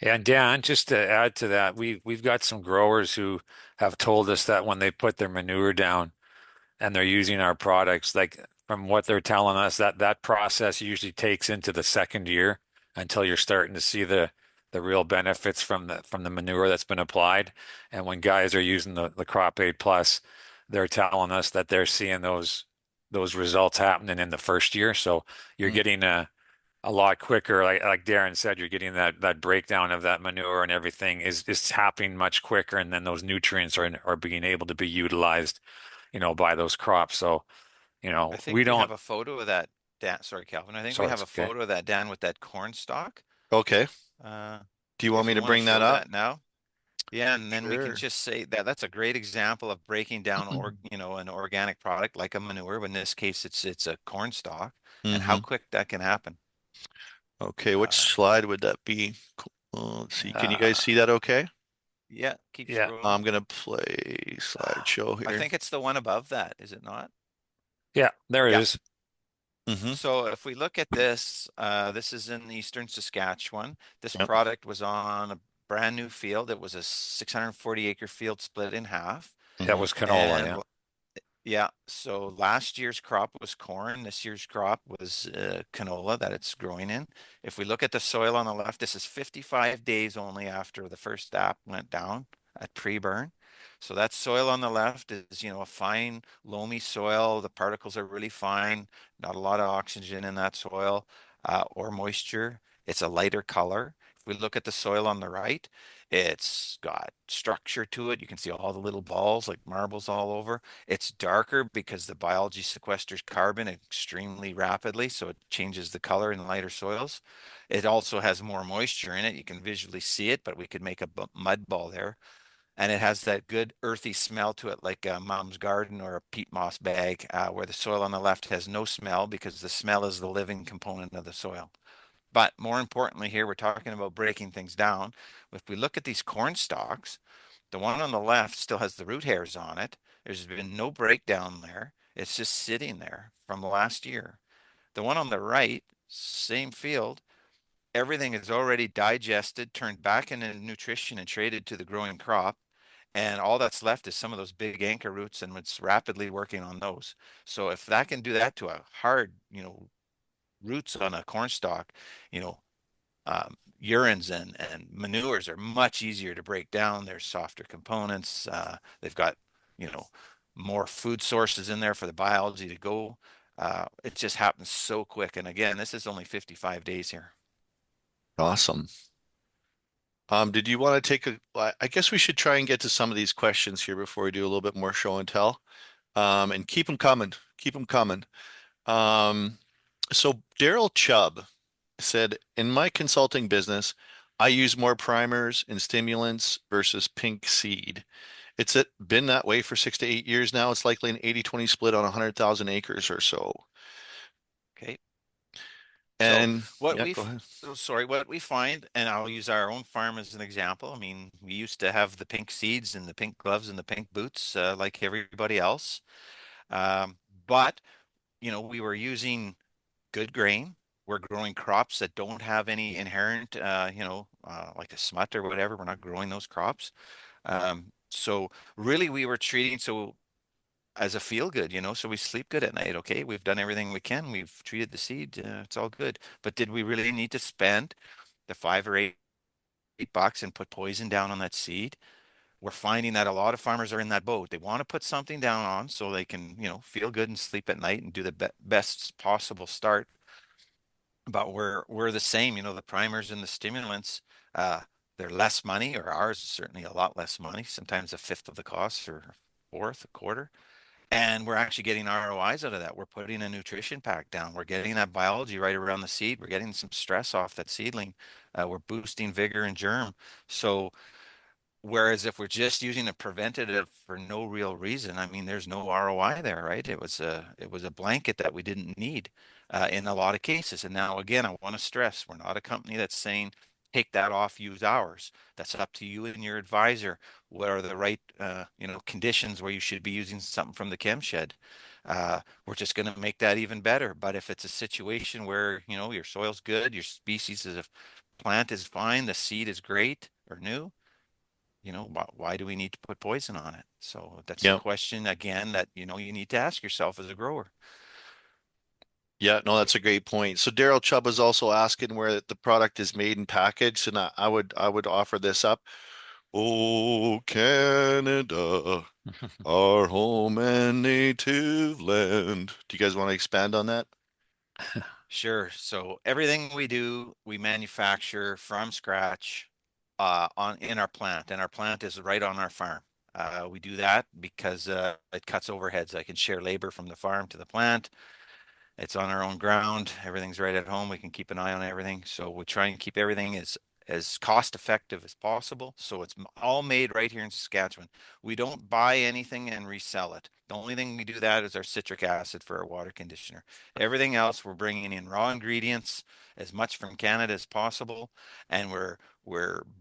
Speaker 2: And Dan, just to add to that, we've got some growers who have told us that when they put their manure down and they're using our products, like from what they're telling us, that process usually takes into the second year until you're starting to see the real benefits from the manure that's been applied. And when guys are using the Crop Aid Plus, they're telling us that they're seeing those results happening in the first year. So you're
Speaker 1: Mm.
Speaker 2: getting a lot quicker. Like Darren said, you're getting that breakdown of that manure and everything is happening much quicker, and then those nutrients are being able to be utilized, by those crops. So,
Speaker 3: I think
Speaker 2: we
Speaker 3: we
Speaker 2: don't.
Speaker 3: have a photo of that, Dan. Sorry, Calvin. I think we
Speaker 2: So
Speaker 3: have
Speaker 2: it's
Speaker 3: a
Speaker 2: okay.
Speaker 3: photo of that, Dan, with that corn stalk.
Speaker 1: Okay.
Speaker 3: Uh,
Speaker 1: Do you want
Speaker 3: if
Speaker 1: me
Speaker 3: you
Speaker 1: to
Speaker 3: want to
Speaker 1: bring that
Speaker 3: show
Speaker 1: up?
Speaker 3: that now. Yeah, and then we can
Speaker 1: Sure.
Speaker 3: just say that that's a great example of breaking down an organic product like a manure. But in this case, it's a corn stalk, and how
Speaker 1: Mm-hmm.
Speaker 3: quick that can happen.
Speaker 1: Okay, which
Speaker 3: Uh,
Speaker 1: slide would that be? Let's see. Can you guys
Speaker 2: Uh,
Speaker 1: see that okay?
Speaker 3: yeah, keep
Speaker 2: yeah,
Speaker 3: scrolling.
Speaker 1: I'm gonna play slideshow
Speaker 3: I
Speaker 1: here.
Speaker 3: think it's the one above that, is it not?
Speaker 2: yeah, there it
Speaker 3: Yeah.
Speaker 2: is.
Speaker 1: Mm-hmm.
Speaker 3: So if we look at this, this is in eastern Saskatchewan. This
Speaker 1: Yep.
Speaker 3: product was on a brand new field. It was a 640 acre field split in half.
Speaker 2: That
Speaker 1: Mm-hmm.
Speaker 2: was canola.
Speaker 3: And
Speaker 2: Yeah,
Speaker 3: yeah, so last year's crop was corn. This year's crop was canola that it's growing in. If we look at the soil on the left, this is 55 days only after the first app went down. at pre-burn. So that soil on the left is, a fine, loamy soil. The particles are really fine, not a lot of oxygen in that soil or moisture. It's a lighter color. If we look at the soil on the right, it's got structure to it. You can see all the little balls like marbles all over. It's darker because the biology sequesters carbon extremely rapidly, so it changes the color in lighter soils. It also has more moisture in it. You can visually see it, but we could make a mud ball there. And it has that good earthy smell to it, like a mom's garden or a peat moss bag, where the soil on the left has no smell because the smell is the living component of the soil. But more importantly, here we're talking about breaking things down. If we look at these corn stalks, the one on the left still has the root hairs on it. There's been no breakdown there. It's just sitting there from last year. The one on the right, same field, everything is already digested, turned back into nutrition and traded to the growing crop. And all that's left is some of those big anchor roots, and it's rapidly working on those. So if that can do that to a hard, roots on a corn stalk, you know, urines and manures are much easier to break down. There's softer components. They've got, you know, more food sources in there for the biology to go. It just happens so quick. And again, this is only 55 days here.
Speaker 1: Awesome. Did you want to take I guess we should try and get to some of these questions here before we do a little bit more show and tell. And keep them coming. Keep them coming. Um, so Daryl Chubb said, in my consulting business, I use more primers and stimulants versus pink seed. Been that way for 6 to 8 years now. It's likely an 80-20 split on 100,000 acres or so.
Speaker 3: Okay. So
Speaker 1: And
Speaker 3: what
Speaker 1: yeah,
Speaker 3: we,
Speaker 1: go ahead.
Speaker 3: what we find, and I'll use our own farm as an example. I mean, we used to have the pink seeds and the pink gloves and the pink boots, like everybody else. Um, but, we were using good grain. We're growing crops that don't have any inherent, like a smut or whatever. We're not growing those crops. So really we were treating, so as a feel good, so we sleep good at night. Okay, we've done everything we can. We've treated the seed. It's all good. But did we really need to spend the 5 or 8 bucks and put poison down on that seed? We're finding that a lot of farmers are in that boat. They want to put something down on so they can, feel good and sleep at night and do the best possible start. But we're the same, the primers and the stimulants, uh, they're less money, or ours is certainly a lot less money, sometimes a fifth of the cost or a fourth, a quarter. And we're actually getting ROIs out of that. We're putting a nutrition pack down. We're getting that biology right around the seed. We're getting some stress off that seedling. We're boosting vigor and germ. So whereas if we're just using a preventative for no real reason, I mean, there's no ROI there, right? It was a blanket that we didn't need in a lot of cases. And now again, I want to stress, we're not a company that's saying take that off, use ours. That's up to you and your advisor. What are the right conditions where you should be using something from the chem shed? We're just going to make that even better. But if it's a situation where your soil's good, your species of plant is fine, the seed is great or new, why do we need to put poison on it? So that's a
Speaker 1: Yeah.
Speaker 3: question again that, you need to ask yourself as a grower.
Speaker 1: Yeah, no, that's a great point. So Daryl Chubb was also asking where the product is made and packaged, and I would offer this up. Oh, Canada, our home and native land. Do you guys want to expand on that?
Speaker 3: Sure. So everything we do, we manufacture from scratch in our plant, and our plant is right on our farm. We do that because it cuts overheads. I can share labor from the farm to the plant. It's on our own ground. Everything's right at home. We can keep an eye on everything. So we try and keep everything as cost effective as possible. So it's all made right here in Saskatchewan. We don't buy anything and resell it. The only thing we do that is our citric acid for our water conditioner. Everything else we're bringing in raw ingredients as much from Canada as possible, and we're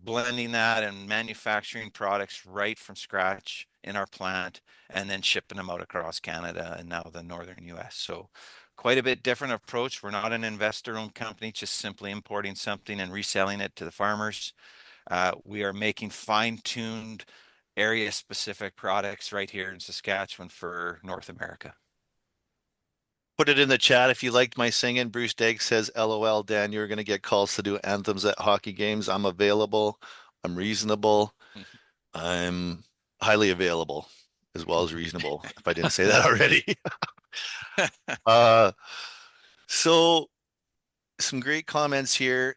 Speaker 3: blending that and manufacturing products right from scratch in our plant and then shipping them out across Canada and now the northern US. So quite a bit different approach. We're not an investor-owned company, just simply importing something and reselling it to the farmers. We are making fine-tuned area-specific products right here in Saskatchewan for North America.
Speaker 1: Put it in the chat if you liked my singing. Bruce Degg says, LOL, Dan, you're going to get calls to do anthems at hockey games. I'm available. I'm reasonable. I'm highly available as well as reasonable, if I didn't say that already. Uh, so some great comments here.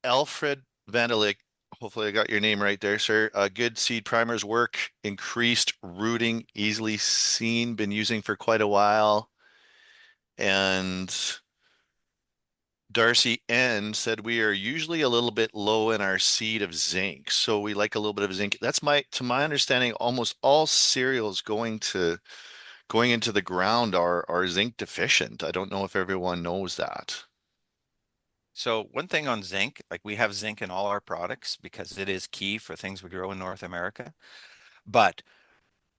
Speaker 1: Alfred Vandalik, hopefully I got your name right there, sir. Good seed primers work, increased rooting, easily seen, been using for quite a while. And Darcy N said we are usually a little bit low in our seed of zinc, so we like a little bit of zinc. That's to my understanding, almost all cereals going into the ground are zinc deficient. I don't know if everyone knows that.
Speaker 3: So one thing on zinc, like we have zinc in all our products because it is key for things we grow in North America. But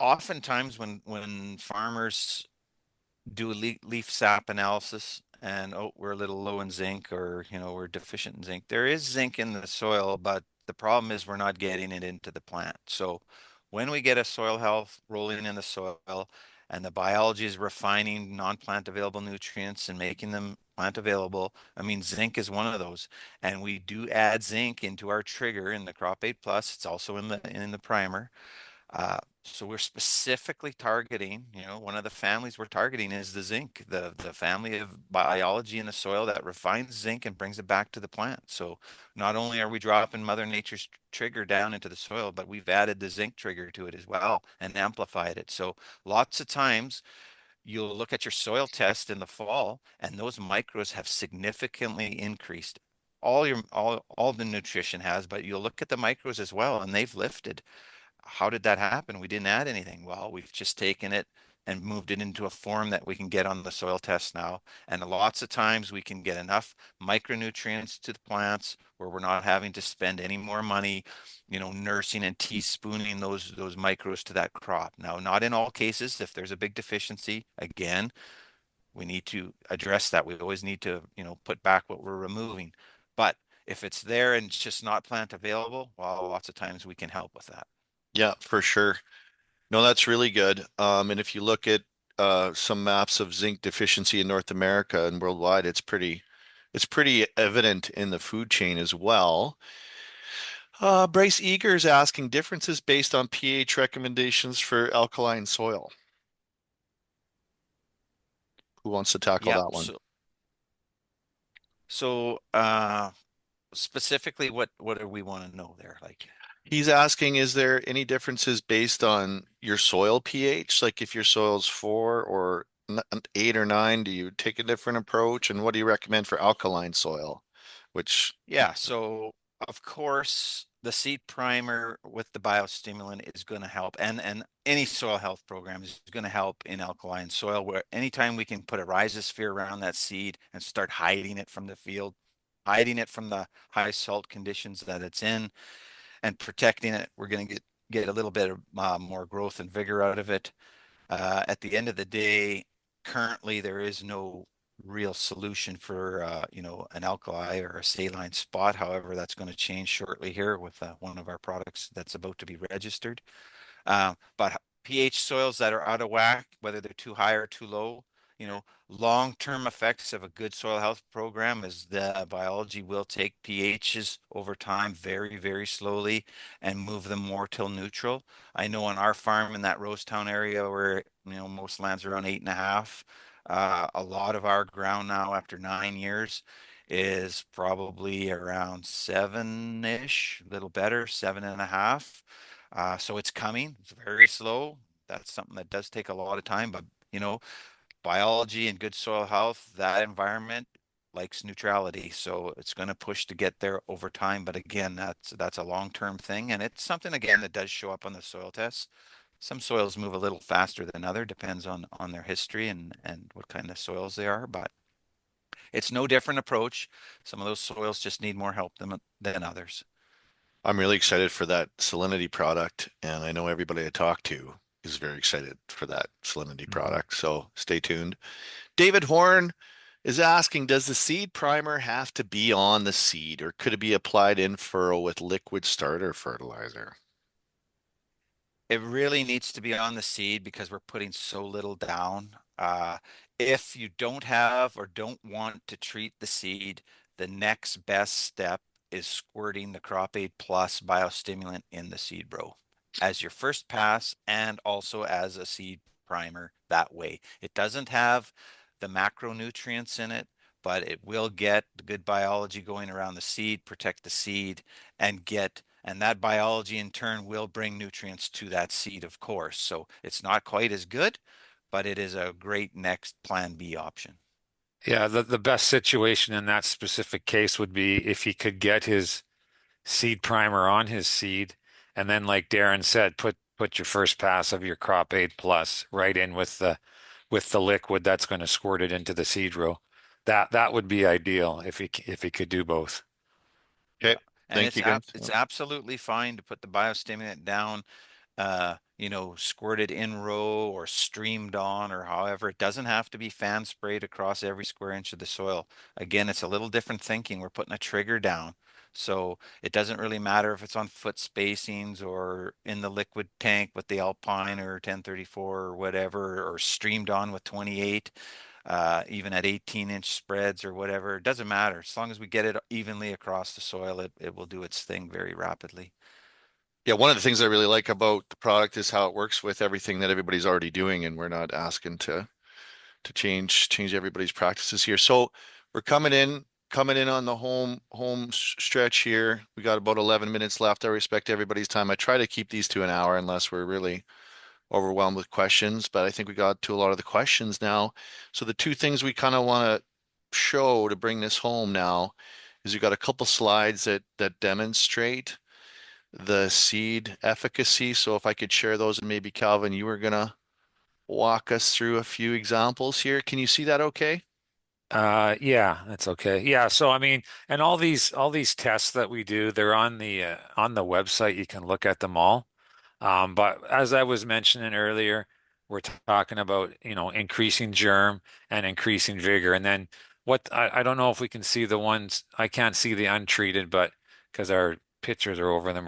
Speaker 3: oftentimes when farmers do a leaf sap analysis and oh, we're a little low in zinc, or we're deficient in zinc, there is zinc in the soil, but the problem is we're not getting it into the plant. So when we get a soil health rolling in the soil and the biology is refining non-plant available nutrients and making them plant available, I mean, zinc is one of those. And we do add zinc into our trigger in the Crop 8 Plus. It's also in the primer. So we're specifically targeting, one of the families we're targeting is the zinc, the family of biology in the soil that refines zinc and brings it back to the plant. So not only are we dropping Mother Nature's trigger down into the soil, but we've added the zinc trigger to it as well and amplified it. So lots of times you'll look at your soil test in the fall and those micros have significantly increased. All the nutrition has, but you'll look at the micros as well and they've lifted. How did that happen? We didn't add anything. Well, we've just taken it and moved it into a form that we can get on the soil test now. And lots of times we can get enough micronutrients to the plants where we're not having to spend any more money, nursing and teaspooning those micros to that crop. Now, not in all cases. If there's a big deficiency, again, we need to address that. We always need to, put back what we're removing. But if it's there and it's just not plant available, well, lots of times we can help with that.
Speaker 1: Yeah, for sure. No, that's really good. And if you look at some maps of zinc deficiency in North America and worldwide, it's pretty evident in the food chain as well. Bryce Eager is asking differences based on pH recommendations for alkaline soil. Who wants to tackle
Speaker 3: Yep.
Speaker 1: that one?
Speaker 3: So specifically, what do we want to know there? Like,
Speaker 1: He's asking, is there any differences based on your soil pH? Like if your soil's 4 or 8 or 9, do you take a different approach? And what do you recommend for alkaline soil? Which,
Speaker 3: yeah. So of course, the seed primer with the biostimulant is going to help, and any soil health program is going to help in alkaline soil. Where anytime we can put a rhizosphere around that seed and start hiding it from the field, hiding it from the high salt conditions that it's in, and protecting it, we're going to get a little bit of more growth and vigor out of it. At the end of the day, currently there is no real solution for an alkali or a saline spot. However, that's going to change shortly here with one of our products that's about to be registered. But pH soils that are out of whack, whether they're too high or too low, long-term effects of a good soil health program is the biology will take pHs over time very, very slowly and move them more till neutral. I know on our farm in that Rosetown area where, most lands are around 8.5, a lot of our ground now after 9 years is probably around 7-ish, a little better, 7.5. So it's coming. It's very slow. That's something that does take a lot of time, but biology and good soil health, that environment likes neutrality. So it's going to push to get there over time. But again, that's a long-term thing. And it's something again that does show up on the soil tests. Some soils move a little faster than other, depends on their history and what kind of soils they are, but it's no different approach. Some of those soils just need more help than others.
Speaker 1: I'm really excited for that salinity product, and I know everybody I talk to is very excited for that salinity
Speaker 2: Mhm.
Speaker 1: product. So stay tuned. David Horn is asking, does the seed primer have to be on the seed, or could it be applied in furrow with liquid starter fertilizer?
Speaker 3: It really needs to be on the seed because we're putting so little down. If you don't have or don't want to treat the seed, the next best step is squirting the Crop Aid Plus biostimulant in the seed row. as your first pass and also as a seed primer that way. It doesn't have the macronutrients in it, but it will get the good biology going around the seed, protect the seed, and that biology in turn will bring nutrients to that seed, of course. So it's not quite as good, but it is a great next plan B option.
Speaker 2: Yeah, the best situation in that specific case would be if he could get his seed primer on his seed, and then like Darren said, put your first pass of your Crop Aid Plus right in with the liquid that's going to squirt it into the seed row. That would be ideal if he could do both.
Speaker 3: Yeah.
Speaker 1: Okay.
Speaker 3: And
Speaker 1: Thank you, guys.
Speaker 3: it's absolutely fine to put the biostimulant down, squirted in row or streamed on or however. It doesn't have to be fan sprayed across every square inch of the soil. Again, it's a little different thinking. We're putting a trigger down. So it doesn't really matter if it's on foot spacings or in the liquid tank with the Alpine or 1034 or whatever, or streamed on with 28, even at 18-inch spreads or whatever. It doesn't matter. As long as we get it evenly across the soil, it will do its thing very rapidly.
Speaker 1: Yeah, one of the things I really like about the product is how it works with everything that everybody's already doing, and we're not asking to change everybody's practices here. So we're coming in on the home stretch here. We got about 11 minutes left. I respect everybody's time. I try to keep these to an hour unless we're really overwhelmed with questions, but I think we got to a lot of the questions now. So the two things we kind of want to show to bring this home now is we got a couple slides that demonstrate the seed efficacy. So if I could share those, and maybe Calvin, you were gonna walk us through a few examples here. Can you see that okay?
Speaker 2: Yeah, that's okay. Yeah, so I mean, and all these tests that we do, they're on the website. You can look at them all. But as I was mentioning earlier, we're talking about, increasing germ and increasing vigor. And then I don't know if we can see the ones, I can't see the untreated, but because our pictures are over them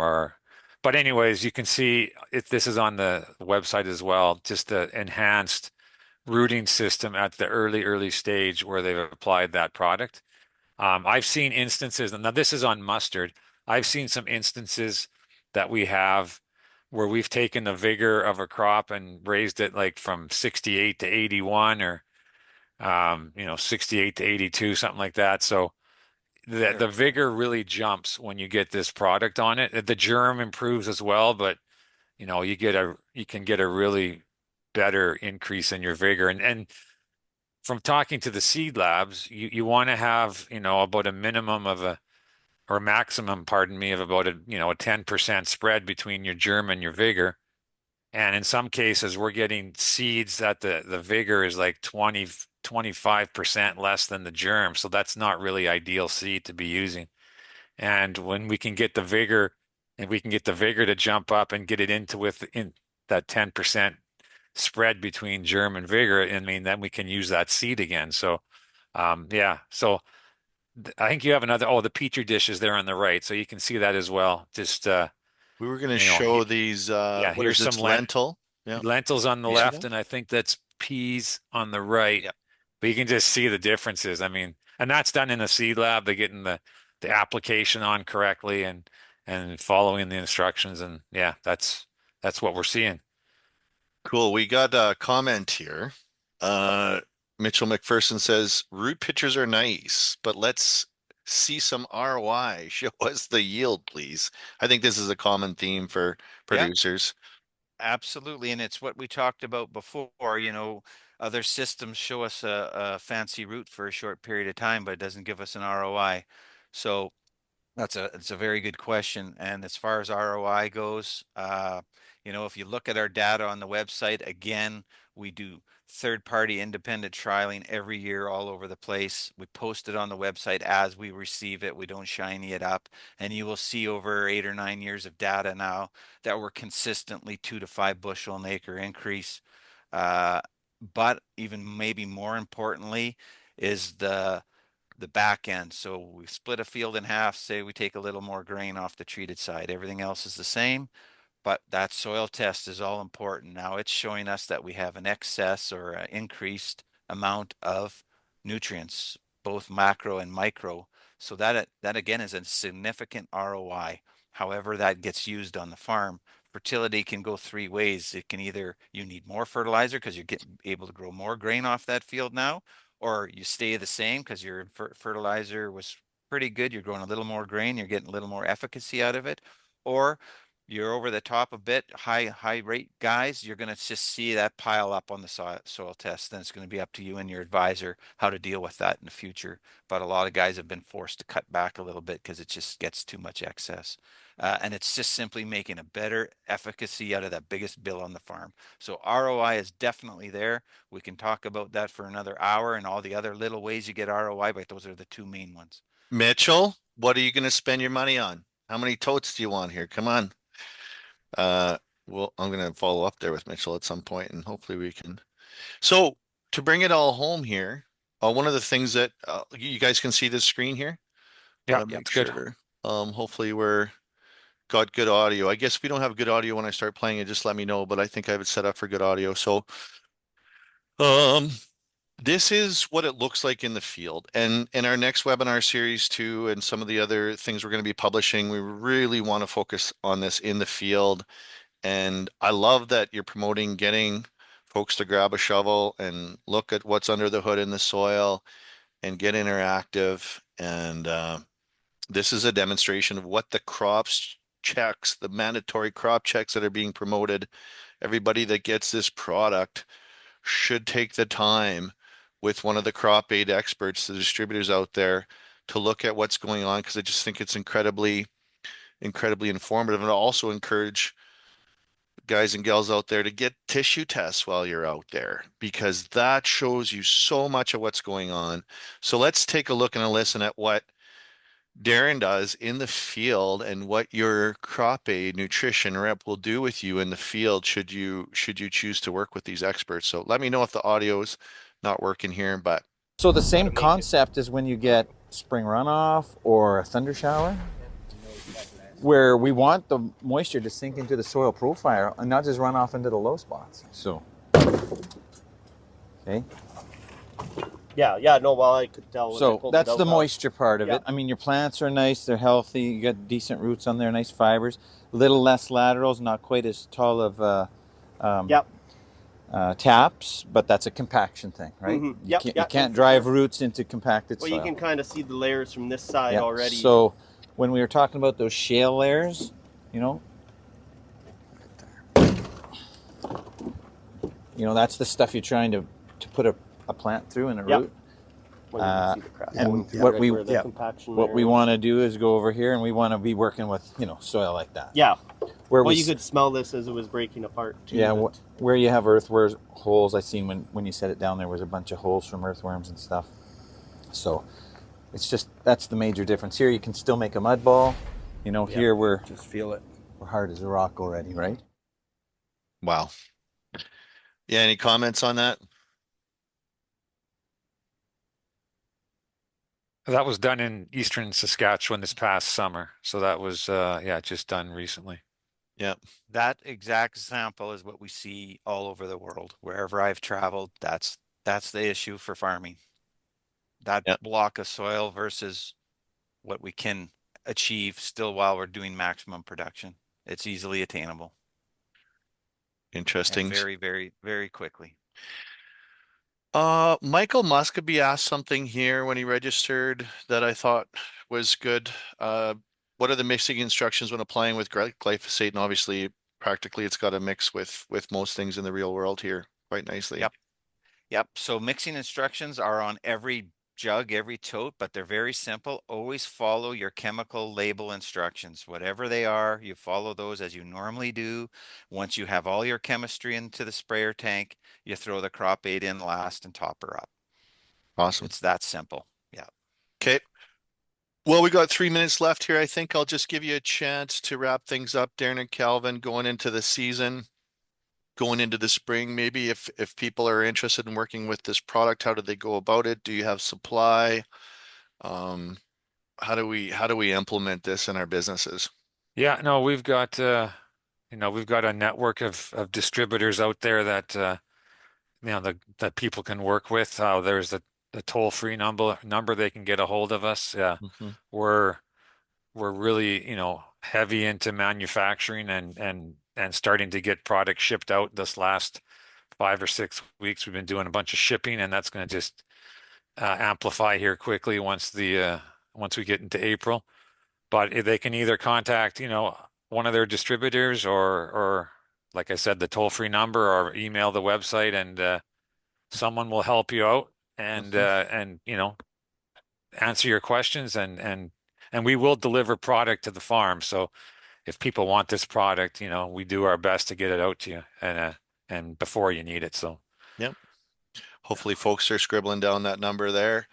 Speaker 2: but anyways, you can see if this is on the website as well, just the enhanced rooting system at the early stage where they've applied that product. I've seen instances, and now this is on mustard. I've seen some instances that we have where we've taken the vigor of a crop and raised it like from 68 to 81 or 68 to 82, something like that. So the
Speaker 3: Very cool.
Speaker 2: vigor really jumps when you get this product on it. The germ improves as well, but you can get a really better increase in your vigor. And from talking to the seed labs, you want to have, about a minimum of or maximum, pardon me, of about a 10% spread between your germ and your vigor. And in some cases, we're getting seeds that the vigor is like 25% less than the germ. So that's not really ideal seed to be using. And when we can get the vigor, and we can get the vigor to jump up and get it into within that 10% spread between germ and vigor, I mean, then we can use that seed again. So, yeah. So I think you have the Petri dish is there on the right. So you can see that as well. Just,
Speaker 1: We were going to
Speaker 2: he-
Speaker 1: show these,
Speaker 2: yeah,
Speaker 1: what is
Speaker 2: here's some
Speaker 1: this, lentil? Yeah.
Speaker 2: lentils on the
Speaker 1: You see
Speaker 3: Yep.
Speaker 2: left,
Speaker 1: that?
Speaker 2: and I think that's peas on the right.
Speaker 3: Yep.
Speaker 2: But you can just see the differences. I mean, and that's done in a seed lab. They're getting the application on correctly and following the instructions. And yeah, that's what we're seeing.
Speaker 1: Cool. We got a comment here. Uh, Mitchell McPherson says, root pictures are nice, but let's see some ROI. Show us the yield, please. I think this is a common theme for
Speaker 3: Yep.
Speaker 1: producers.
Speaker 3: Absolutely. And it's what we talked about before, other systems show us a fancy route for a short period of time, but it doesn't give us an ROI. So it's a very good question. And as far as ROI goes, if you look at our data on the website, again, we do third-party independent trialing every year all over the place. We post it on the website as we receive it. We don't shiny it up. And you will see over 8 or 9 years of data now that we're consistently 2 to 5 bushel an acre increase. Uh, but even maybe more importantly is the back end. So we split a field in half, say we take a little more grain off the treated side. Everything else is the same, but that soil test is all important. Now it's showing us that we have an excess or an increased amount of nutrients, both macro and micro. So that again is a significant ROI. However, that gets used on the farm fertility can go three ways. It can either you need more fertilizer because you're getting able to grow more grain off that field now, or you stay the same because your fertilizer was pretty good. You're growing a little more grain, you're getting a little more efficacy out of it, or you're over the top a bit, high rate guys, you're going to just see that pile up on the soil test. Then it's going to be up to you and your advisor how to deal with that in the future. But a lot of guys have been forced to cut back a little bit because it just gets too much excess. And it's just simply making a better efficacy out of that biggest bill on the farm. So ROI is definitely there. We can talk about that for another hour and all the other little ways you get ROI, but those are the two main ones.
Speaker 1: Mitchell, what are you going to spend your money on? How many totes do you want here? Come on. Uh, well, I'm going to follow up there with Mitchell at some point, and hopefully we can. So to bring it all home here, one of the things that you guys can see this screen here.
Speaker 2: Yeah,
Speaker 1: Make
Speaker 2: it's good.
Speaker 1: sure. Hopefully we're got good audio. I guess if we don't have good audio when I start playing it, just let me know. But I think I have it set up for good audio. So, um, this is what it looks like in the field. And in our next webinar series too, and some of the other things we're going to be publishing, we really want to focus on this in the field. And I love that you're promoting getting folks to grab a shovel and look at what's under the hood in the soil and get interactive. And this is a demonstration of what the crops checks, the mandatory crop checks that are being promoted. Everybody that gets this product should take the time with one of the crop aid experts, the distributors out there, to look at what's going on, because I just think it's incredibly informative. And I also encourage guys and gals out there to get tissue tests while you're out there, because that shows you so much of what's going on. So let's take a look and a listen at what Darren does in the field and what your crop aid nutrition rep will do with you in the field should you choose to work with these experts. So let me know if the audio's not working here, but
Speaker 4: So the same concept as when you get spring runoff or a thunder shower, where we want the moisture to sink into the soil profile and not just run off into the low spots. So, okay.
Speaker 5: Yeah, no, well, I could tell.
Speaker 4: So that's the moisture part of it. I mean, your plants are nice, they're healthy, you got decent roots on there, nice fibers, little less laterals, not quite as tall of taps, but that's a compaction thing, right?
Speaker 5: Mm-hmm.
Speaker 4: You can't drive roots into compacted soil.
Speaker 5: Well, you can kind of see the layers from this side already.
Speaker 4: So when we were talking about those shale layers, you know, that's the stuff you're trying to put a plant through in a root. And what we want to do is go over here, and we want to be working with soil like that.
Speaker 5: Yeah.
Speaker 4: Where
Speaker 5: you could smell this as it was breaking apart too.
Speaker 4: Yeah. Where you have earthworm holes, I seen when you set it down, there was a bunch of holes from earthworms and stuff. So it's that's the major difference. Here you can still make a mud ball. Here we're
Speaker 6: just feel it.
Speaker 4: We're hard as a rock already, right?
Speaker 1: wow. Yeah, any comments on that?
Speaker 2: That was done in eastern Saskatchewan this past summer. So that was, just done recently.
Speaker 1: Yeah.
Speaker 3: That exact sample is what we see all over the world. Wherever I've traveled, that's the issue for farming. That block of soil versus what we can achieve still while we're doing maximum production. It's easily attainable.
Speaker 1: Interesting.
Speaker 3: And very, very, very quickly.
Speaker 1: Michael Muscovy asked something here when he registered that I thought was good. What are the mixing instructions when applying with glyphosate? And obviously, practically, it's got to mix with most things in the real world here quite nicely.
Speaker 3: Yep. So mixing instructions are on every jug, every tote, but they're very simple. Always follow your chemical label instructions. Whatever they are, you follow those as you normally do. Once you have all your chemistry into the sprayer tank, you throw the crop aid in last and top her up.
Speaker 1: Awesome.
Speaker 3: It's that simple. Yeah.
Speaker 1: Okay. Well, we got 3 minutes left here. I think I'll just give you a chance to wrap things up, Darren and Calvin, going into the season, going into the spring. Maybe if people are interested in working with this product, how do they go about it? Do you have supply? How do we implement this in our businesses?
Speaker 2: Yeah, no, we've got we've got a network of distributors out there that that people can work with. There's the toll-free number they can get a hold of us. Yeah. We're really, heavy into manufacturing and and starting to get product shipped out this last 5 or 6 weeks. We've been doing a bunch of shipping, and that's going to just amplify here quickly once we get into April. But if they can either contact, one of their distributors, or like I said, the toll-free number, or email the website, and someone will help you out and answer your questions, and we will deliver product to the farm. So if people want this product, we do our best to get it out to you and before you need it. So
Speaker 1: Yep. Hopefully folks are scribbling down that number there.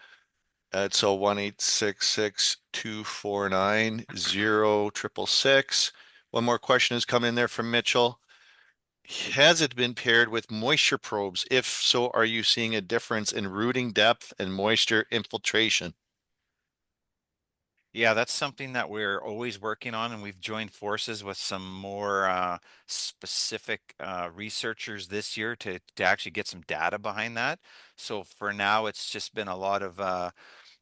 Speaker 1: It's 1-866-249-0666. One more question has come in there from Mitchell. Has it been paired with moisture probes? If so, are you seeing a difference in rooting depth and moisture infiltration?
Speaker 3: Yeah, that's something that we're always working on, and we've joined forces with some more specific researchers this year to actually get some data behind that. So for now, it's just been a lot of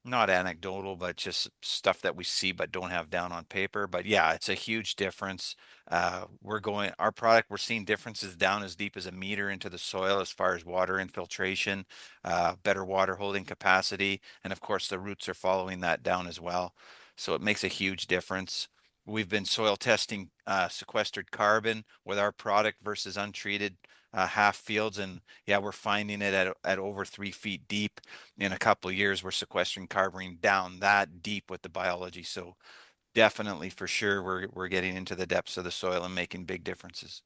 Speaker 3: not anecdotal, but just stuff that we see but don't have down on paper. But yeah, it's a huge difference. Our product, we're seeing differences down as deep as a meter into the soil as far as water infiltration, better water holding capacity, and of course the roots are following that down as well. So it makes a huge difference. We've been soil testing sequestered carbon with our product versus untreated half fields, and yeah, we're finding it at over 3 feet deep. In a couple of years, we're sequestering carbon down that deep with the biology. So definitely, for sure, we're getting into the depths of the soil and making big differences.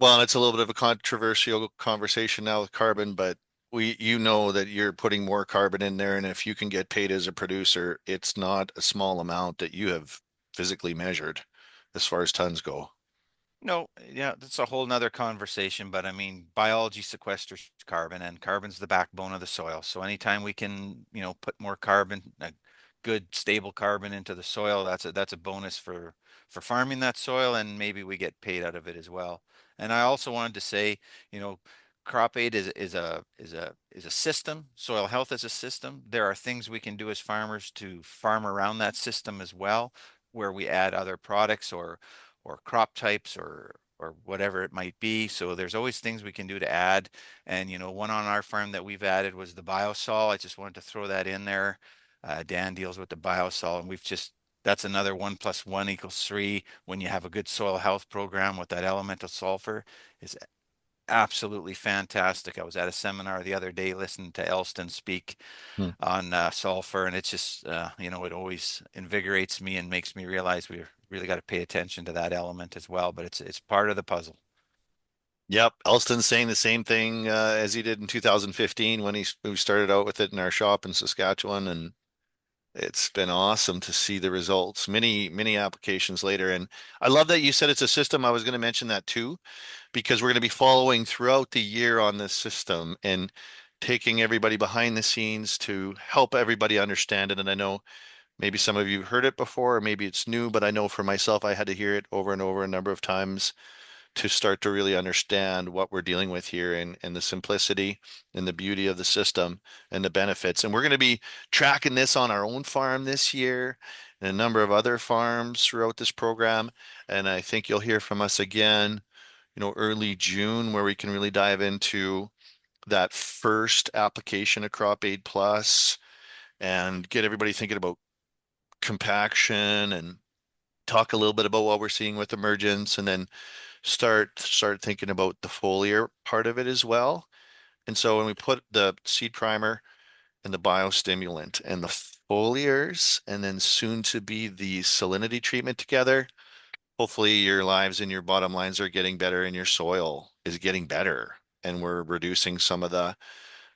Speaker 1: Well, it's a little bit of a controversial conversation now with carbon, but you know that you're putting more carbon in there, and if you can get paid as a producer, it's not a small amount that you have physically measured as far as tons go.
Speaker 3: No, yeah, that's a whole nother conversation, but I mean, biology sequesters carbon, and carbon's the backbone of the soil. So anytime we can, put more carbon, good stable carbon into the soil, that's a bonus for farming that soil, and maybe we get paid out of it as well. And I also wanted to say, you know, crop aid is a system. Soil health is a system. There are things we can do as farmers to farm around that system as well, where we add other products or crop types or whatever it might be. So there's always things we can do to add. And one on our farm that we've added was the biosol. I just wanted to throw that in there. Dan deals with the biosol, and that's another 1+1=3. When you have a good soil health program with that elemental sulfur, is absolutely fantastic. I was at a seminar the other day listening to Elston speak
Speaker 1: Hmm.
Speaker 3: on sulfur, and it's just it always invigorates me and makes me realize we really got to pay attention to that element as well. But it's part of the puzzle.
Speaker 1: Yep, Elston's saying the same thing as he did in 2015 when we started out with it in our shop in Saskatchewan, and it's been awesome to see the results. Many, many applications later, and I love that you said it's a system. I was going to mention that too, because we're going to be following throughout the year on this system and taking everybody behind the scenes to help everybody understand it. And I know maybe some of you heard it before, or maybe it's new, but I know for myself, I had to hear it over and over a number of times to start to really understand what we're dealing with here, and the simplicity and the beauty of the system and the benefits. And we're going to be tracking this on our own farm this year and a number of other farms throughout this program. And I think you'll hear from us again, early June, where we can really dive into that first application of Crop Aid Plus and get everybody thinking about compaction and talk a little bit about what we're seeing with emergence, and then start thinking about the foliar part of it as well. And so when we put the seed primer and the biostimulant and the foliars, and then soon to be the salinity treatment together, hopefully your lives and your bottom lines are getting better and your soil is getting better. And we're reducing some of the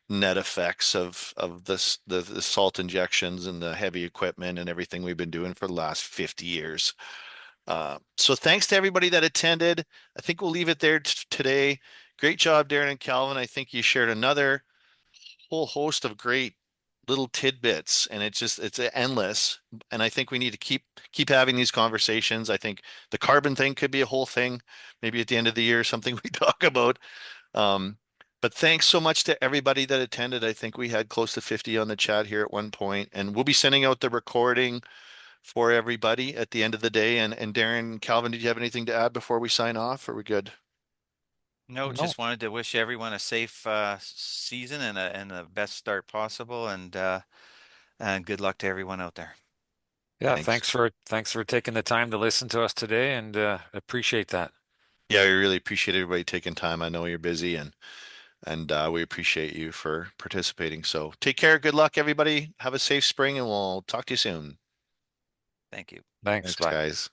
Speaker 1: net effects of the salt injections and the heavy equipment and everything we've been doing for the last 50 years. So thanks to everybody that attended. I think we'll leave it there today. Great job, Darren and Calvin. I think you shared another whole host of great little tidbits, and it's endless. And I think we need to keep having these conversations. I think the carbon thing could be a whole thing, maybe at the end of the year, something we talk about. But thanks so much to everybody that attended. I think we had close to 50 on the chat here at one point, and we'll be sending out the recording for everybody at the end of the day. And Darren, Calvin, did you have anything to add before we sign off? Are we good?
Speaker 3: No,
Speaker 2: No.
Speaker 3: just wanted to wish everyone a safe season and the best start possible, and good luck to everyone out there.
Speaker 2: Yeah,
Speaker 1: Thanks.
Speaker 2: thanks for taking the time to listen to us today, and appreciate that.
Speaker 1: Yeah, we really appreciate everybody taking time. I know you're busy, and we appreciate you for participating. So take care. Good luck, everybody. Have a safe spring, and we'll talk to you soon.
Speaker 3: Thank you.
Speaker 2: Thanks.
Speaker 1: Thanks,
Speaker 2: Bye.
Speaker 1: guys.